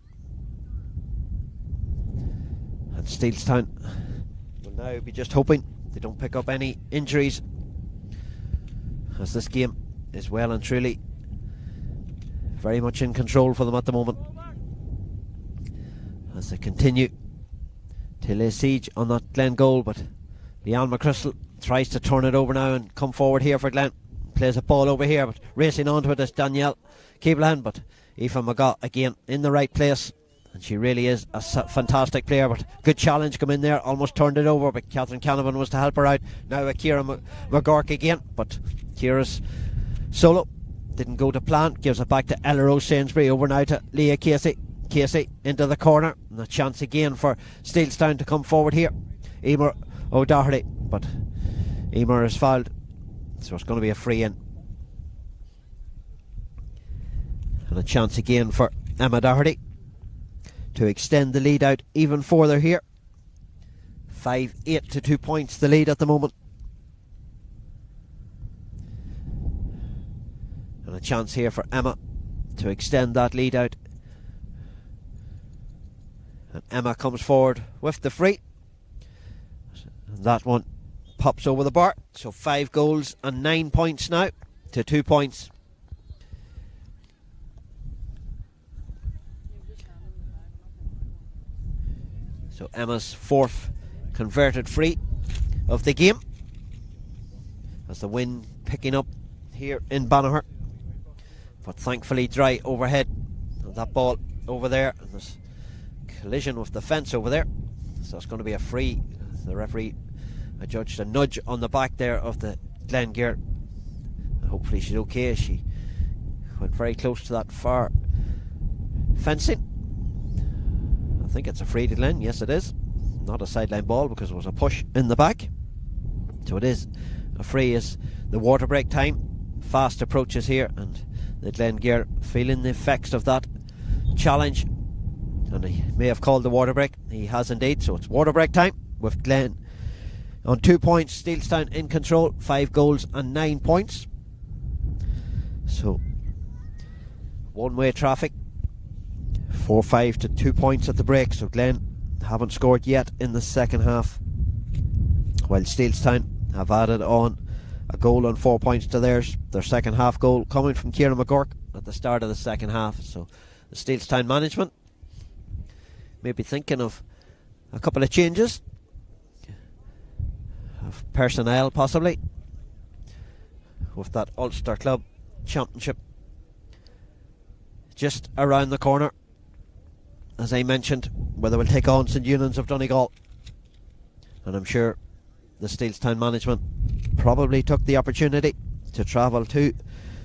And Steelstown will now be just hoping they don't pick up any injuries, as this game is well and truly very much in control for them at the moment, as they continue to lay siege on that Glen goal. But Leanne McChrystal tries to turn it over now and come forward here for Glen. Plays a ball over here, but racing onto it is Danielle Keeblehan. But Aoife McGaugh again in the right place, and she really is a fantastic player. But good challenge come in there, almost turned it over, but Catherine Canavan was to help her out. Now Ciara McGork again, but Ciara's solo didn't go to plan. Gives it back to Ella Rose Sainsbury. Over now to Leah Casey. Casey into the corner, and a chance again for Steelstown to come forward here. Emer O'Doherty, but Emer is fouled, so it's going to be a free in. And a chance again for Emma Doherty to extend the lead out even further here. 5-8 to 2 points the lead at the moment. And a chance here for Emma to extend that lead out. And Emma comes forward with the free. And that one pops over the bar. So 5 goals and 9 points now to 2 points. So Emma's 4th converted free of the game, as the wind picking up here in Banagher, but thankfully dry overhead. And that ball over there, and there's collision with the fence over there, so it's going to be a free. The referee adjudged a nudge on the back there of the Glen girl. Hopefully she's okay. She went very close to that far fencing. I think it's a free to Glen. Yes, it is. Not a sideline ball, because it was a push in the back. So it is a free as the water break time fast approaches here, and the Glen gear feeling the effects of that challenge, and he may have called the water break. He has indeed. So it's water break time, with Glen on 2 points. Steelstown in control, 5 goals and 9 points. So one-way traffic, 4-5 to 2 points at the break. So Glen haven't scored yet in the second half, while Steelstown have added on a goal and 4 points to theirs. Their second half goal coming from Kieran McGurk at the start of the second half. So the Steelstown management may be thinking of a couple of changes of personnel, possibly, with that Ulster Club Championship just around the corner. As I mentioned, where they will take on St Eunan's of Donegal, and I'm sure the Steelstown management probably took the opportunity to travel to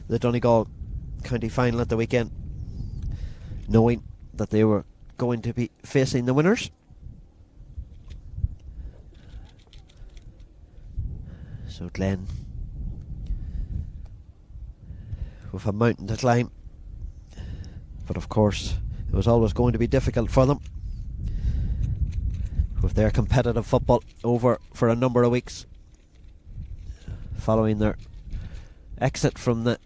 the Donegal county final at the weekend, knowing that they were going to be facing the winners. So Glen with a mountain to climb, but of course it was always going to be difficult for them with their competitive football over for a number of weeks following their exit from the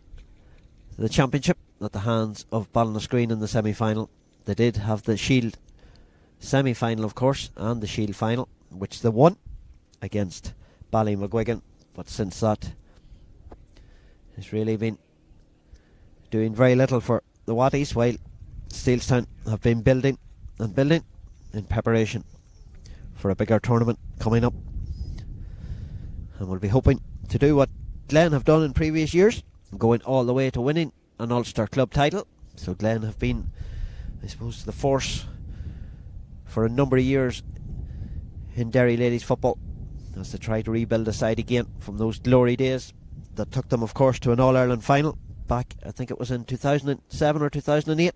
championship at the hands of Ballinascreen in the semi-final. They did have the Shield semi-final, of course, and the Shield final, which they won against Ballymcguigan, but since that has really been doing very little for the Waddies, while Steelstown have been building and building in preparation for a bigger tournament coming up, and we'll be hoping to do what Glen have done in previous years, going all the way to winning an Ulster club title. So Glen have been, I suppose, the force for a number of years in Derry ladies football as they try to rebuild the side again from those glory days that took them, of course, to an All-Ireland final back, I think it was in 2007 or 2008,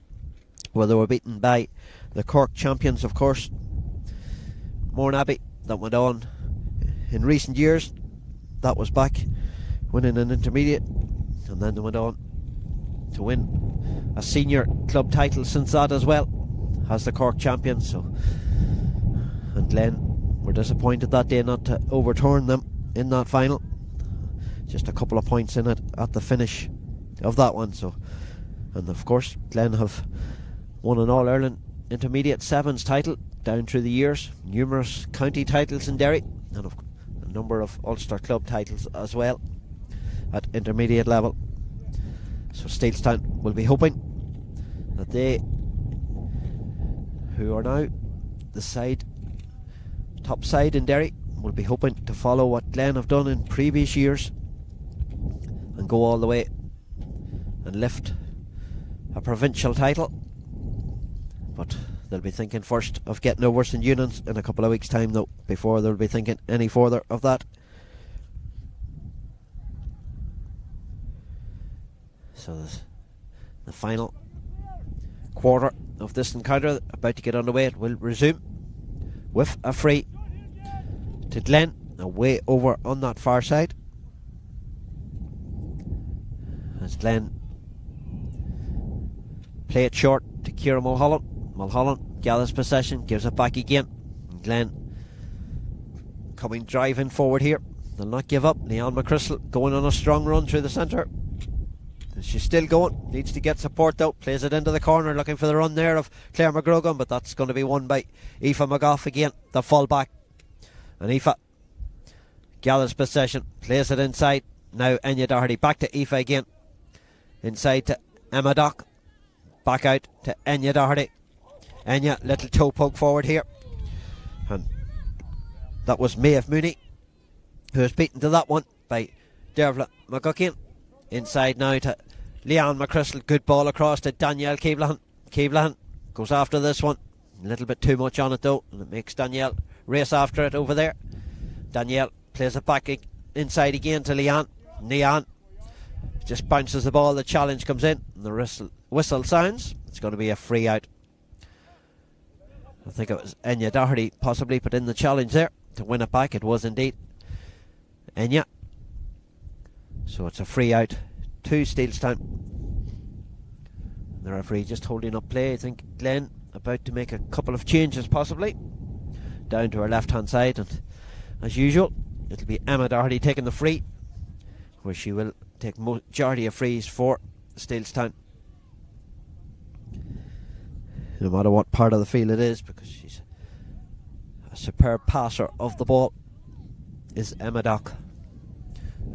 where they were beaten by the Cork champions, of course, Mourne that went on in recent years. That was back winning an intermediate, and then they went on to win a senior club title since that as well as the Cork champions. So, and Glen were disappointed that day not to overturn them in that final. Just a couple of points in it at the finish of that one. So, and of course Glen have won an All-Ireland intermediate sevens title down through the years, numerous county titles in Derry, and a number of Ulster club titles as well at intermediate level. So Steelstown will be hoping that they, who are now the top side in Derry, will be hoping to follow what Glen have done in previous years and go all the way and lift a provincial title. But they'll be thinking first of getting over St Eunan's in a couple of weeks' time, though, before they'll be thinking any further of that. So the final quarter of this encounter about to get underway. It will resume with a free to Glen, away over on that far side, as Glen play it short to Ciara Mulholland. Mulholland gathers possession, gives it back again. Glen coming driving forward here. They'll not give up. Leanne McChrystal going on a strong run through the centre. She's still going, needs to get support though. Plays it into the corner, looking for the run there of Claire McGrogan, but that's going to be won by Aoife McGough again, the full back. And Aoife gathers possession, plays it inside. Now Enya Doherty back to Aoife again, inside to Emma Dock, back out to Enya Doherty. Enya, little toe poke forward here, and that was Maeve Mooney who was beaten to that one by Dervla McGuckian. Inside now to Leanne McChrystal. Good ball across to Danielle Keevlahan. Keevlahan goes after this one. A little bit too much on it though, and it makes Danielle race after it over there. Danielle plays it back inside again to Leanne. Leanne just bounces the ball. The challenge comes in, and the whistle sounds. It's going to be a free out. I think it was Enya Doherty possibly put in the challenge there to win it back. It was indeed Enya. So it's a free out to Steelstown. The referee just holding up play. I think Glen about to make a couple of changes possibly down to her left hand side, and as usual, it'll be Emma Doherty taking the free, where she will take majority of frees for Steelstown, no matter what part of the field it is, because she's a superb passer of the ball, is Emma Dock.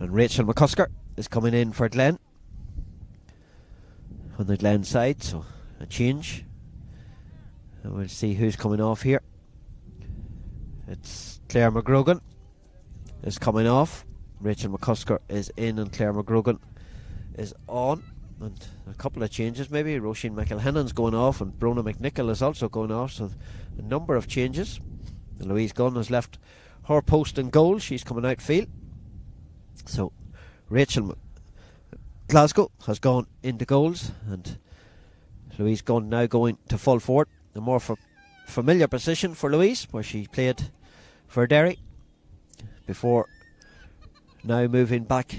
And Rachel McCusker is coming in for Glen on the Glen side, so a change. And we'll see who's coming off here. It's Claire McGrogan is coming off. Rachel McCusker is in and Claire McGrogan is on. And a couple of changes maybe. Roisin McElhennon's going off and Brona McNichol is also going off. So a number of changes. And Louise Gunn has left her post in goal. She's coming outfield. So Rachel Glasgow has gone into goals, and Louise Gunn now going to full forward. A more familiar position for Louise, where she played for Derry before now moving back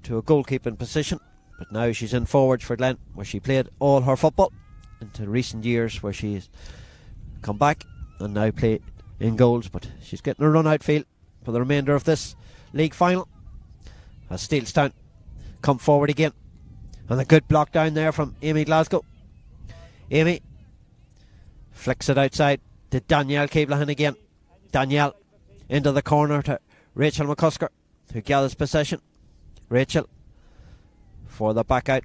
to a goalkeeping position. But now she's in forwards for Glen, where she played all her football into recent years, where she's come back and now play in goals. But she's getting a run outfield for the remainder of this league final, as Steelstown come forward again. And a good block down there from Amy Glasgow. Amy flicks it outside to Danielle Keeblahan again. Danielle into the corner to Rachel McCusker, who gathers possession. Rachel for the back out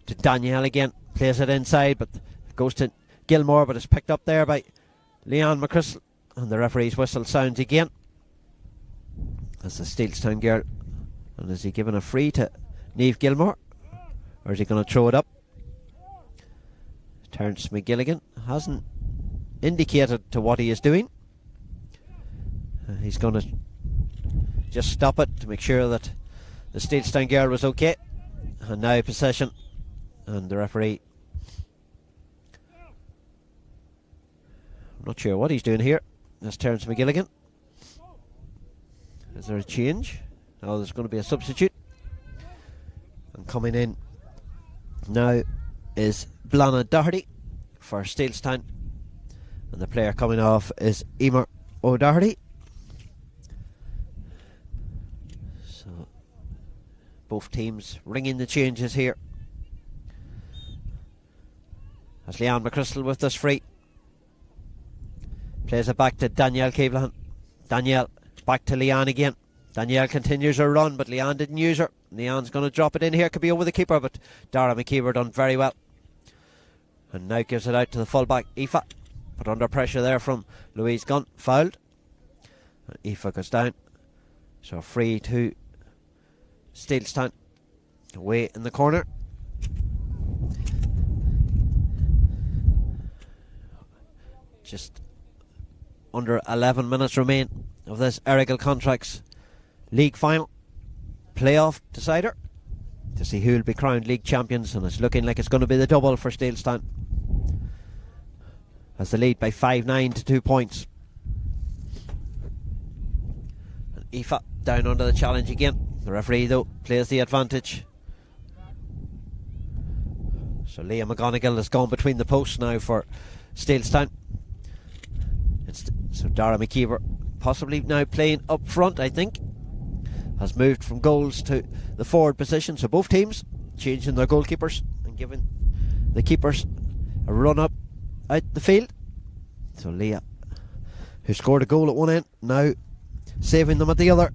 to Danielle again. Plays it inside, but it goes to Gilmore, but it's picked up there by Leanne McChrystal. And the referee's whistle sounds again. That's the Steelstown girl. And is he giving a free to Niamh Gilmore, or is he going to throw it up? Terence McGilligan hasn't indicated to what he is doing. He's going to just stop it to make sure that the Steelstown girl was okay. And now possession, and the referee, I'm not sure what he's doing here. That's Terence McGilligan. Is there a change? No, there's going to be a substitute. And coming in now is Blana Doherty for Steelstown. And the player coming off is Emer O'Doherty. So both teams ringing the changes here. As Leanne McChrystal with this free. Plays it back to Danielle Keeblahan. Danielle back to Leanne again. Danielle continues her run, but Leanne didn't use her. Leanne's going to drop it in here. Could be over the keeper, but Dara McKeever done very well. And now gives it out to the fullback, Aoife. But under pressure there from Louise Gunn. Fouled. And Aoife goes down. So free to Steelstown. Away in the corner. Just under 11 minutes remain of this Errigal Contracts League final playoff decider to see who will be crowned league champions, and it's looking like it's going to be the double for Steelstown, as the lead by 5-9 to 2 points. And Aoife down under the challenge again. The referee though plays the advantage. So Leah McGonigal has gone between the posts now for Steelstown. So Dara McKeever possibly now playing up front, I think. Has moved from goals to the forward position. So both teams changing their goalkeepers and giving the keepers a run up out the field. So Leah, who scored a goal at one end, now saving them at the other.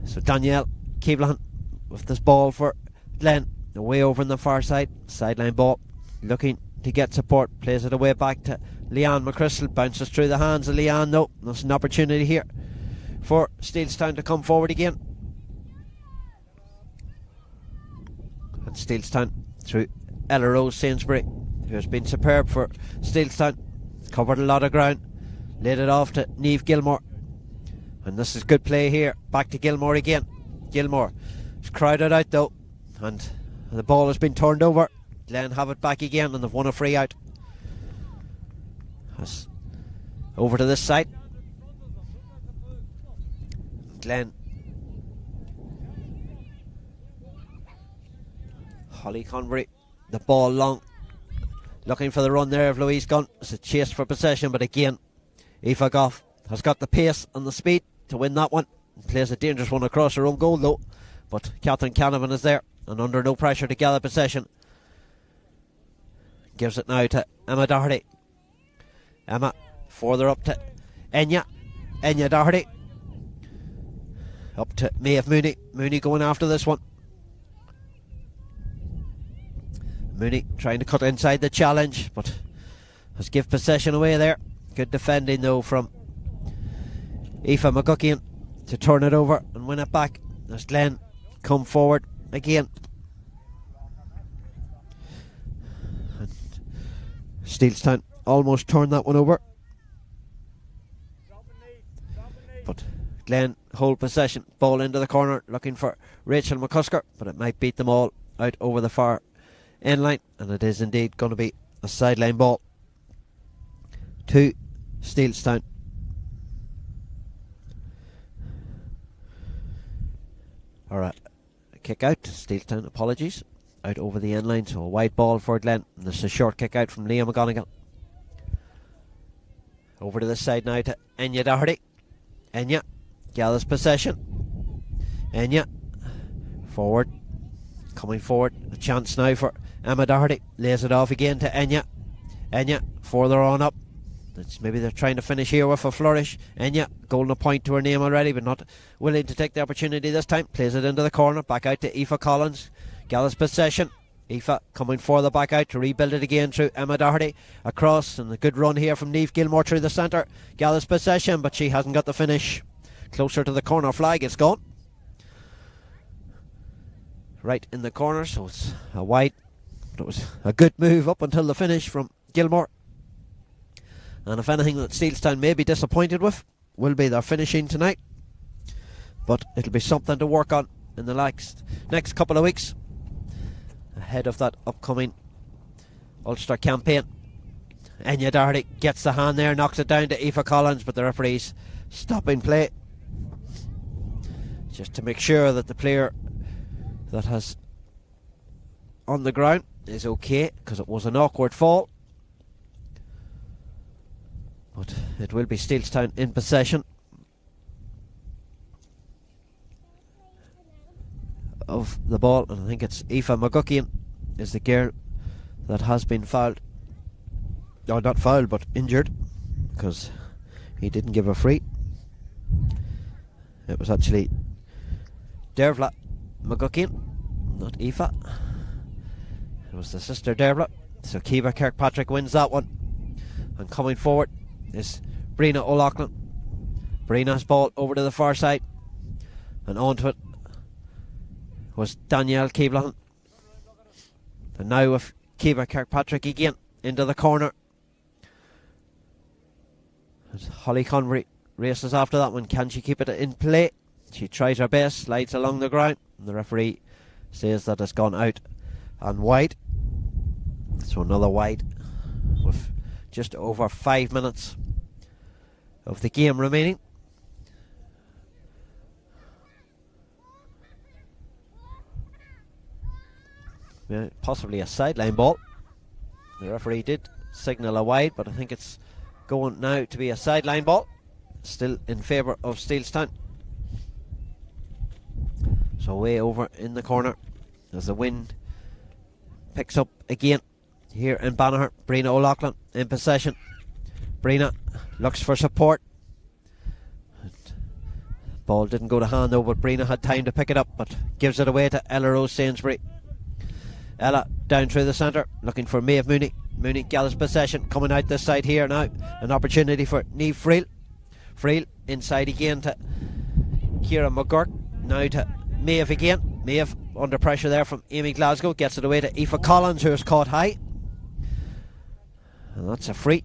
So Danielle Keeblahan with this ball for Glen, away over on the far side. Sideline ball, looking to get support. Plays it away back to Leanne McChrystal. Bounces through the hands of Leanne though. There's an opportunity here for Steelstown to come forward again. And Steelstown through Ella Rose Sainsbury, who has been superb for Steelstown. Covered a lot of ground. Laid it off to Niamh Gilmore. And this is good play here. Back to Gilmore again. Gilmore is crowded out though, and the ball has been turned over. Glen have it back again, and they've won a free out. That's over to this side. Glen. Holly Convery. The ball long. looking for the run there of Louise Gunn. It's a chase for possession, but again, Aoife Goff has got the pace and the speed to win that one. Plays a dangerous one across her own goal though, but Catherine Canavan is there and under no pressure to gather possession. Gives it now to Emma Doherty. Emma further up to Enya Doherty. Up to Maeve Mooney. Mooney going after this one. Mooney trying to cut inside the challenge, but has give possession away there. Good defending though from Aoife McGuckian to turn it over and win it back as Glen come forward again. And Steelstown almost turned that one over, but Glen hold possession, ball into the corner, looking for Rachel McCusker, but it might beat them all out over the far end line, and it is indeed going to be a sideline ball to Steelstown. Alright, kick out to Steelstown, apologies, out over the end line, so a wide ball for Glen, and this is a short kick out from Liam McGonigal. Over to this side now to Enya Doherty. Enya gathers possession. Enya forward, coming forward, a chance now for Emma Doherty, lays it off again to Enya. Enya further on up. Maybe they're trying to finish here with a flourish. Enya, golden a point to her name already, but not willing to take the opportunity this time. Plays it into the corner, back out to Aoife Collins. Gathers possession. Aoife coming further back out to rebuild it again through Emma Doherty. Across, and a good run here from Niamh Gilmore through the centre. Gathers possession, but she hasn't got the finish. Closer to the corner flag, it's gone. Right in the corner, so it's a wide. It was a good move up until the finish from Gilmore. And if anything that Steelstown may be disappointed with will be their finishing tonight, but it'll be something to work on in the next couple of weeks ahead of that upcoming Ulster campaign. Enya Doherty gets the hand there, knocks it down to Aoife Collins, but the referee's stopping play just to make sure that the player that has on the ground is okay, because it was an awkward fall. But it will be Steelstown in possession of the ball, and I think it's Aoife McGuckian is the girl that has been fouled. No, not fouled, but injured, because he didn't give a free. It was actually Dervla McGuckian, not Aoife. It was the sister Dervla. So Kiva Kirkpatrick wins that one. And coming forward is Brina O'Loughlin. Brina's ball over to the far side, and onto it was Danielle Keeblahan. And now with Kiva Kirkpatrick again into the corner. As Holly Convery races after that one. Can she keep it in play? She tries her best, slides along the ground, and the referee says that it's gone out and wide. So another wide with just over 5 minutes of the game remaining. Yeah, possibly a sideline ball. The referee did signal a wide, but I think it's going now to be a sideline ball, still in favour of Steelstown. So way over in the corner as the wind picks up again here in Banagher. Brina O'Loughlin in possession. Brina looks for support. And ball didn't go to hand though, but Brina had time to pick it up, but gives it away to Ella Rose Sainsbury. Ella down through the centre, looking for Maeve Mooney. Mooney gathers possession, coming out this side here now. An opportunity for Niamh Friel. Friel inside again to Ciara McGurk. Now to Maeve again. Maeve under pressure there from Amy Glasgow. Gets it away to Aoife Collins, who is caught high. And that's a free.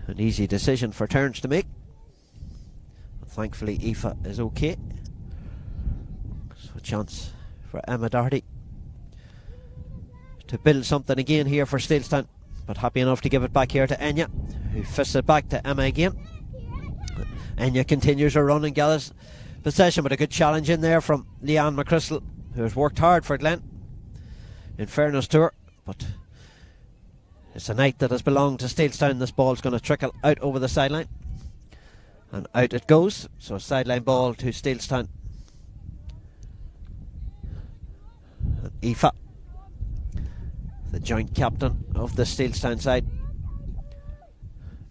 An easy decision for Terence to make. But thankfully Aoife is okay. So a chance for Emma Doherty to build something again here for Steelstown, but happy enough to give it back here to Enya, who fists it back to Emma again. Enya continues her run and gathers possession, but a good challenge in there from Leanne McChrystal, who has worked hard for Glen, in fairness to her, but it's a night that has belonged to Steelstown. This ball's going to trickle out over the sideline, and out it goes. So sideline ball to Steelstown. And Aoife, the joint captain of the Steelstown side,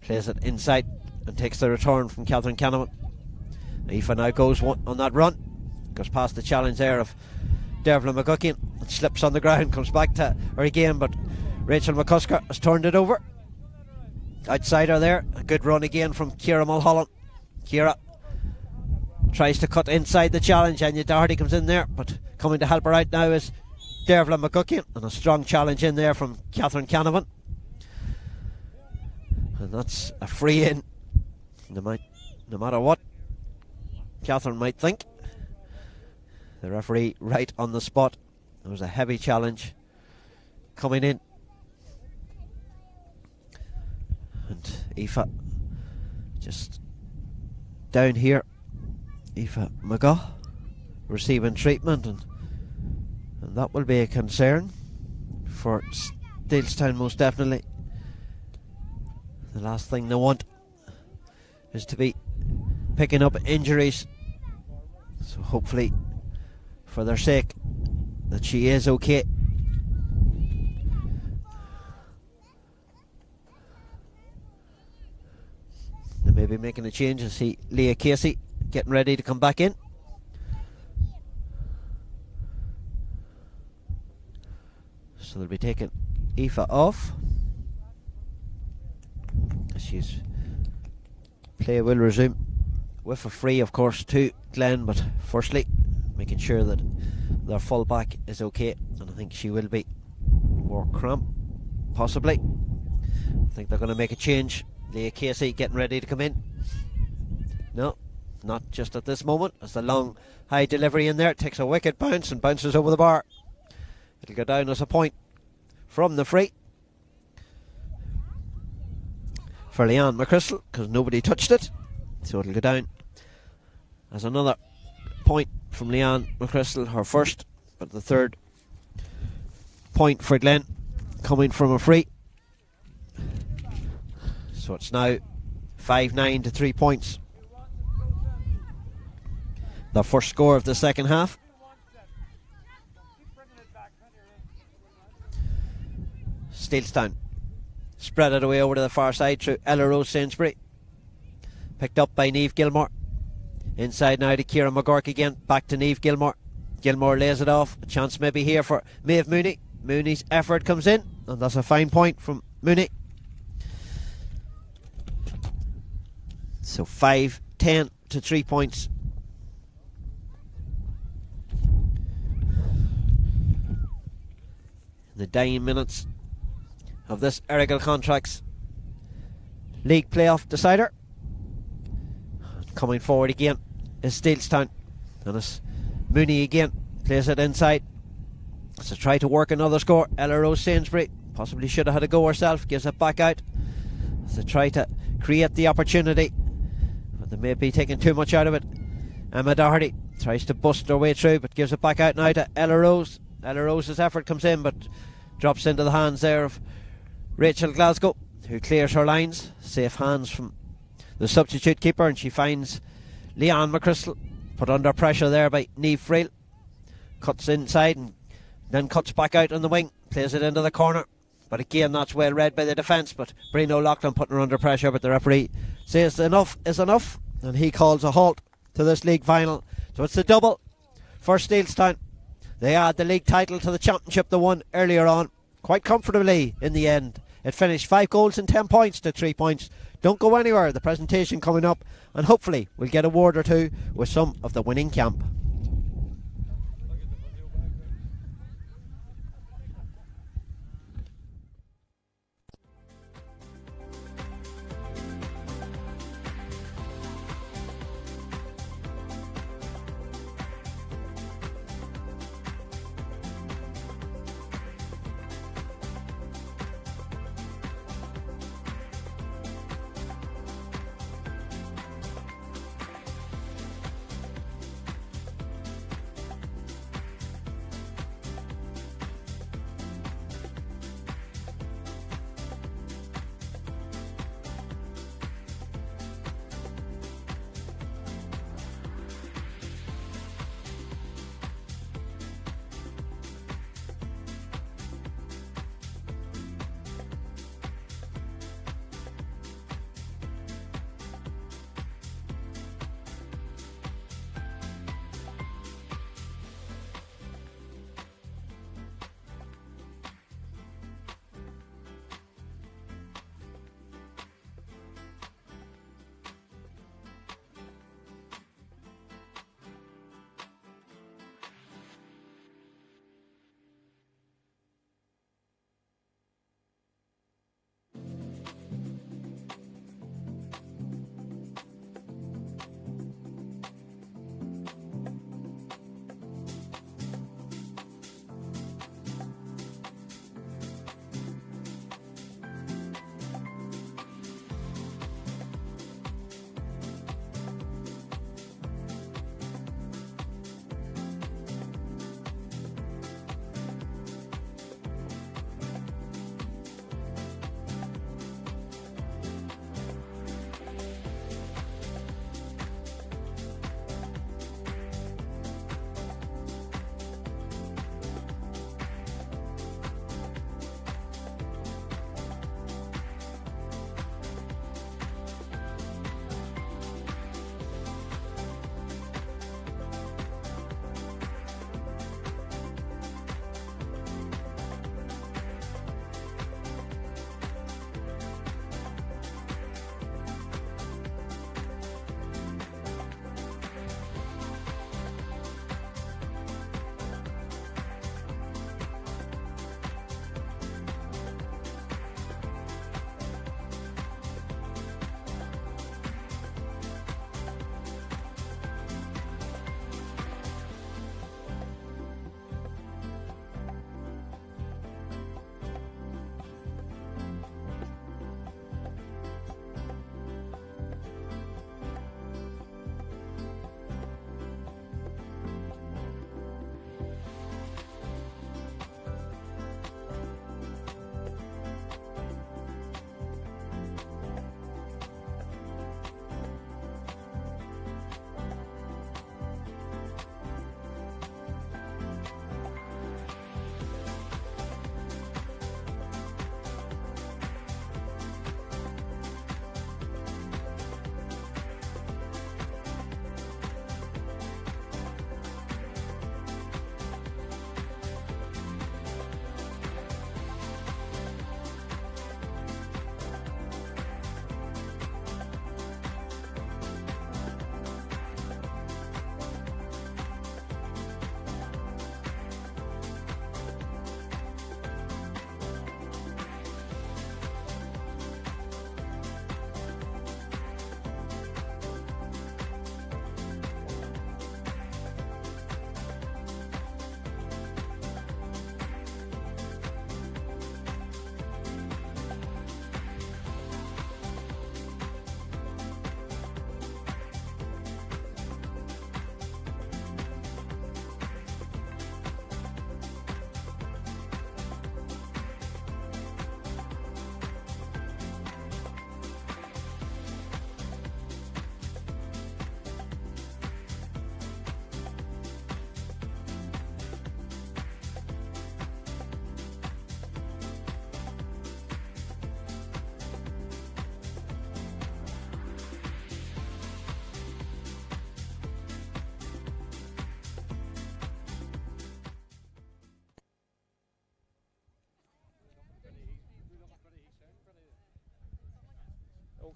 plays it inside and takes the return from Catherine Canavan. Aoife now goes on that run, goes past the challenge there of Dervla McGuckian, and slips on the ground, comes back to her again, but Rachel McCusker has turned it over. Outside her there, a good run again from Ciara Mulholland. Ciara tries to cut inside the challenge, Anya Doherty comes in there, but coming to help her out now is Dervla McGuckian, and a strong challenge in there from Catherine Canavan. And that's a free in. No matter what Catherine might think, the referee right on the spot. There was a heavy challenge coming in, and Aoife just down here. Aoife McGaugh receiving treatment, and that will be a concern for Steelstown, most definitely. The last thing they want is to be picking up injuries, so hopefully, for their sake, that she is okay. They may be making a change. I see Leah Casey getting ready to come back in. So they'll be taking Aoife off. Play will resume with a free, of course, to Glen, but firstly making sure that their full back is okay, and I think she will be. More cramp, possibly. I think they're going to make a change. Leah Casey getting ready to come in. No, not just at this moment, as the long high delivery in there takes a wicked bounce and bounces over the bar. It'll go down as a point from the free for Leanne McChrystal, because nobody touched it, so it'll go down as another point from Leanne McChrystal, her first, but the third point for Glen, coming from a free. So it's now 5-9 to 3 points. The first score of the second half. Steelstown spread it away over to the far side through Ella Rose Sainsbury. Picked up by Niamh Gilmore. Inside now to Ciara McGurk again. Back to Niamh Gilmore. Gilmore lays it off. A chance maybe here for Maeve Mooney. Mooney's effort comes in, and that's a fine point from Mooney. So 5-10 to 3 points. In the dying minutes of this Errigal Contracts League playoff decider. Coming forward again is Steelstown, and it's Mooney again, plays it inside. So try to work another score. Ella Rose Sainsbury possibly should have had a go herself, gives it back out. So try to create the opportunity, but they may be taking too much out of it. Emma Doherty tries to bust her way through, but gives it back out now to Ella Rose. Ella Rose's effort comes in, but drops into the hands there of Rachel Glasgow, who clears her lines. Safe hands from the substitute keeper, and she finds Leanne McChrystal, put under pressure there by Niamh Friel. Cuts inside and then cuts back out on the wing, plays it into the corner, but again that's well read by the defence. But Brian O'Loughlin putting her under pressure, but the referee says enough is enough, and he calls a halt to this league final. So it's the double for Steelstown. They add the league title to the championship they won earlier on quite comfortably in the end. It finished 5 goals and 10 points to 3 points. Don't go anywhere. The presentation coming up, and hopefully we'll get a word or two with some of the winning camp.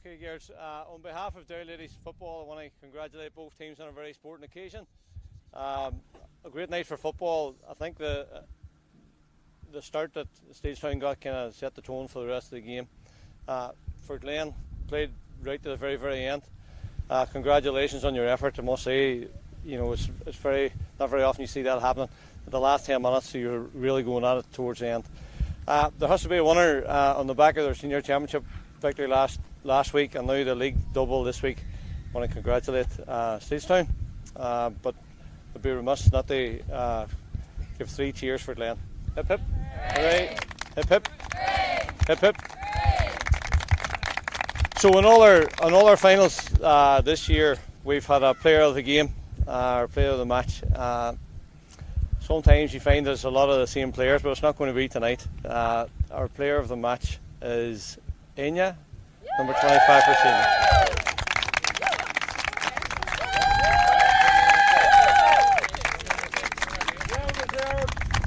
Okay, girls. On behalf of Derry Ladies Football, I want to congratulate both teams on a very sporting occasion. A great night for football. I think the start that Steelstown got kind of set the tone for the rest of the game. For Glen, played right to the very, very end. Congratulations on your effort. I must say, it's not very often you see that happening. At the last 10 minutes, so you're really going at it towards the end. There has to be a winner on the back of their senior championship victory last week, and now the league double this week. I want to congratulate Steelstown, but I'd be remiss not to give 3 cheers for Glen. Hip hip, hooray! Hip hip, hip hip. So in all our finals this year, we've had a player of the game, or player of the match. Sometimes you find there's a lot of the same players, but it's not going to be tonight. Our player of the match is Enya, number 25 for senior.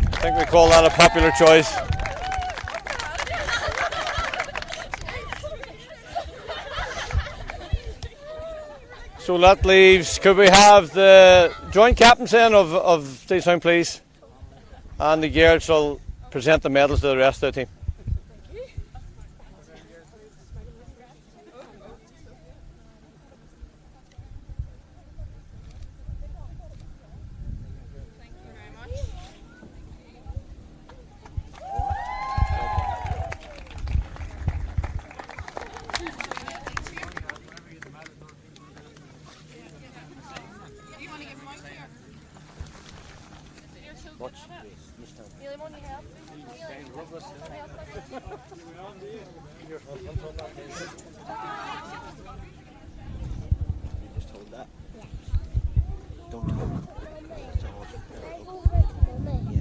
I think we call that a popular choice. So that leaves, could we have the joint captains then of Steelstown, please? And the girls will present the medals to the rest of the team. Just hold that. Don't talk. It's all. Yeah.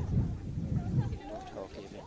Don't talk, Amy.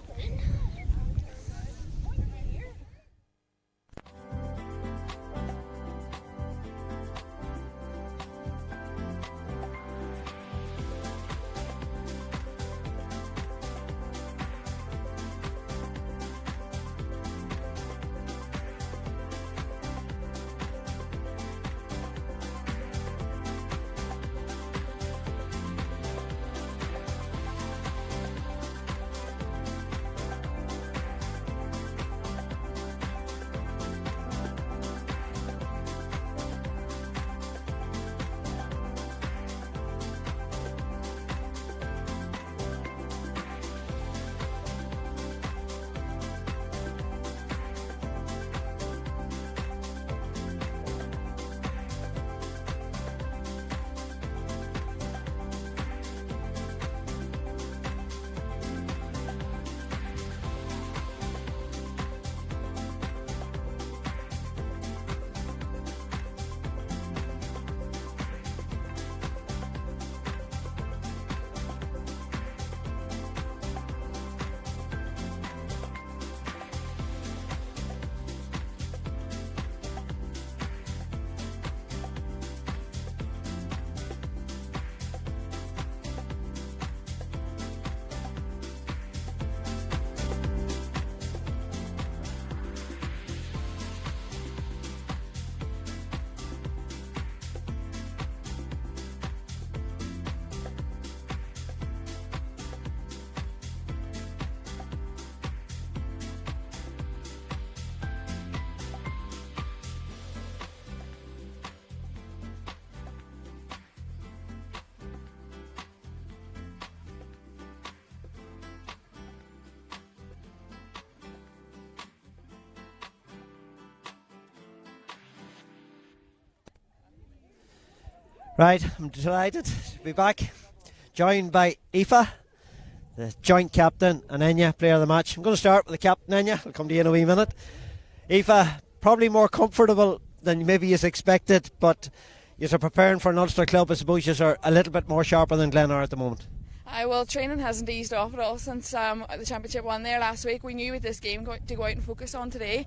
Right, I'm delighted to be back, joined by Aoife, the joint captain, and Enya, player of the match. I'm going to start with the captain, Enya. I'll come to you in a wee minute. Aoife, probably more comfortable than maybe you expected, but you're preparing for an Ulster club. I suppose you're a little bit more sharper than Glen are at the moment. Well, training hasn't eased off at all since the championship won there last week. We knew with this game to go out and focus on today.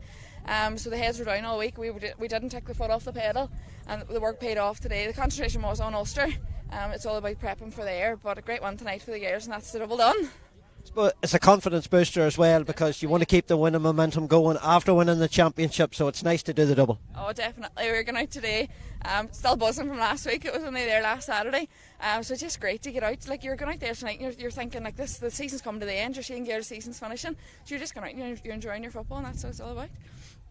So the heads were down all week. We didn't take the foot off the pedal, and the work paid off today. The concentration was on Ulster. It's all about prepping for there, but a great one tonight for the girls, and that's the double done. But it's a confidence booster as well, because you want to keep the winning momentum going after winning the championship, so it's nice to do the double. Oh, definitely. We're going out today. Still buzzing from last week. It was only there last Saturday. So it's just great to get out. Like, you're going out there tonight and you're thinking, like, the season's coming to the end. You're seeing the season's finishing. So you're just going out and you're enjoying your football, and that's what it's all about.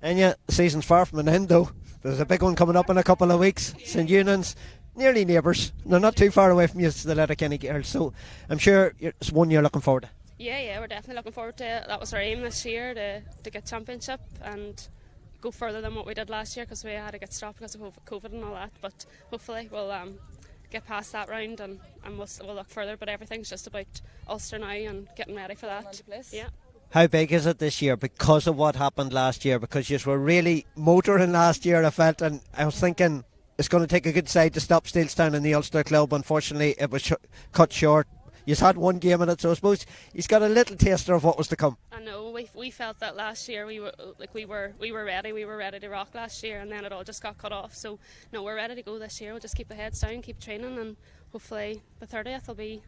And yeah, the season's far from an end though. There's a big one coming up in a couple of weeks. St Eunan's, nearly neighbours. They're not too far away from you, the Letterkenny girls. So I'm sure it's one you're looking forward to. Yeah, we're definitely looking forward to it. That was our aim this year, to get championship and go further than what we did last year, because we had to get stopped because of COVID and all that. But hopefully we'll get past that round and we'll look further. But everything's just about Ulster now and getting ready for that. Yeah. How big is it this year because of what happened last year? Because you were really motoring last year, I felt, and I was thinking it's going to take a good side to stop Steelstown in the Ulster Club. Unfortunately, it was cut short. You've had one game in it, so I suppose he's got a little taster of what was to come. I know we felt that last year we were ready. We were ready to rock last year, and then it all just got cut off. So no, we're ready to go this year. We'll just keep the heads down, keep training, and hopefully the 30th will be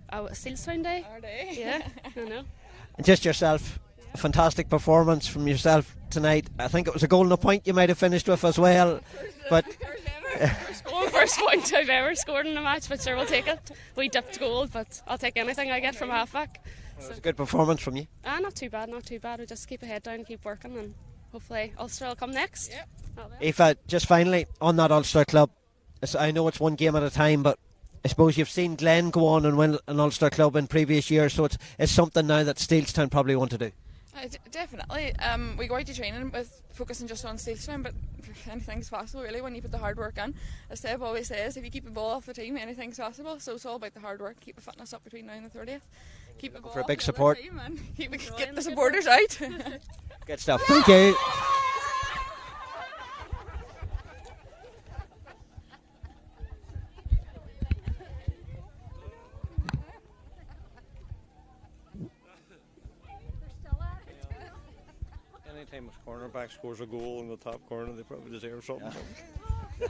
a Steelstown day. Our day. Yeah, I know. And just yourself, a fantastic performance from yourself tonight. I think it was a goal and a point you might have finished with as well, but. First point I've ever scored in a match, but sure, we'll take it. We dipped goal, but I'll take anything I get from halfback. It was a good performance from you. Not too bad. We'll just keep a head down, keep working, and hopefully Ulster will come next. Yep. Aoife, just finally on that Ulster club, I know it's one game at a time, but I suppose you've seen Glen go on and win an Ulster club in previous years, so it's something now that Steelstown probably want to do. Definitely. We go out to training with focusing just on Steelstown, but anything's possible really when you put the hard work in. As Seb always says, if you keep the ball off the team, anything's possible. So it's all about the hard work. Keep the fitness up between now and the 30th. Keep the ball for a off big the support. Team and get the supporters out. Good stuff. Thank you. Anytime a cornerback scores a goal in the top corner, they probably deserve something. Yeah.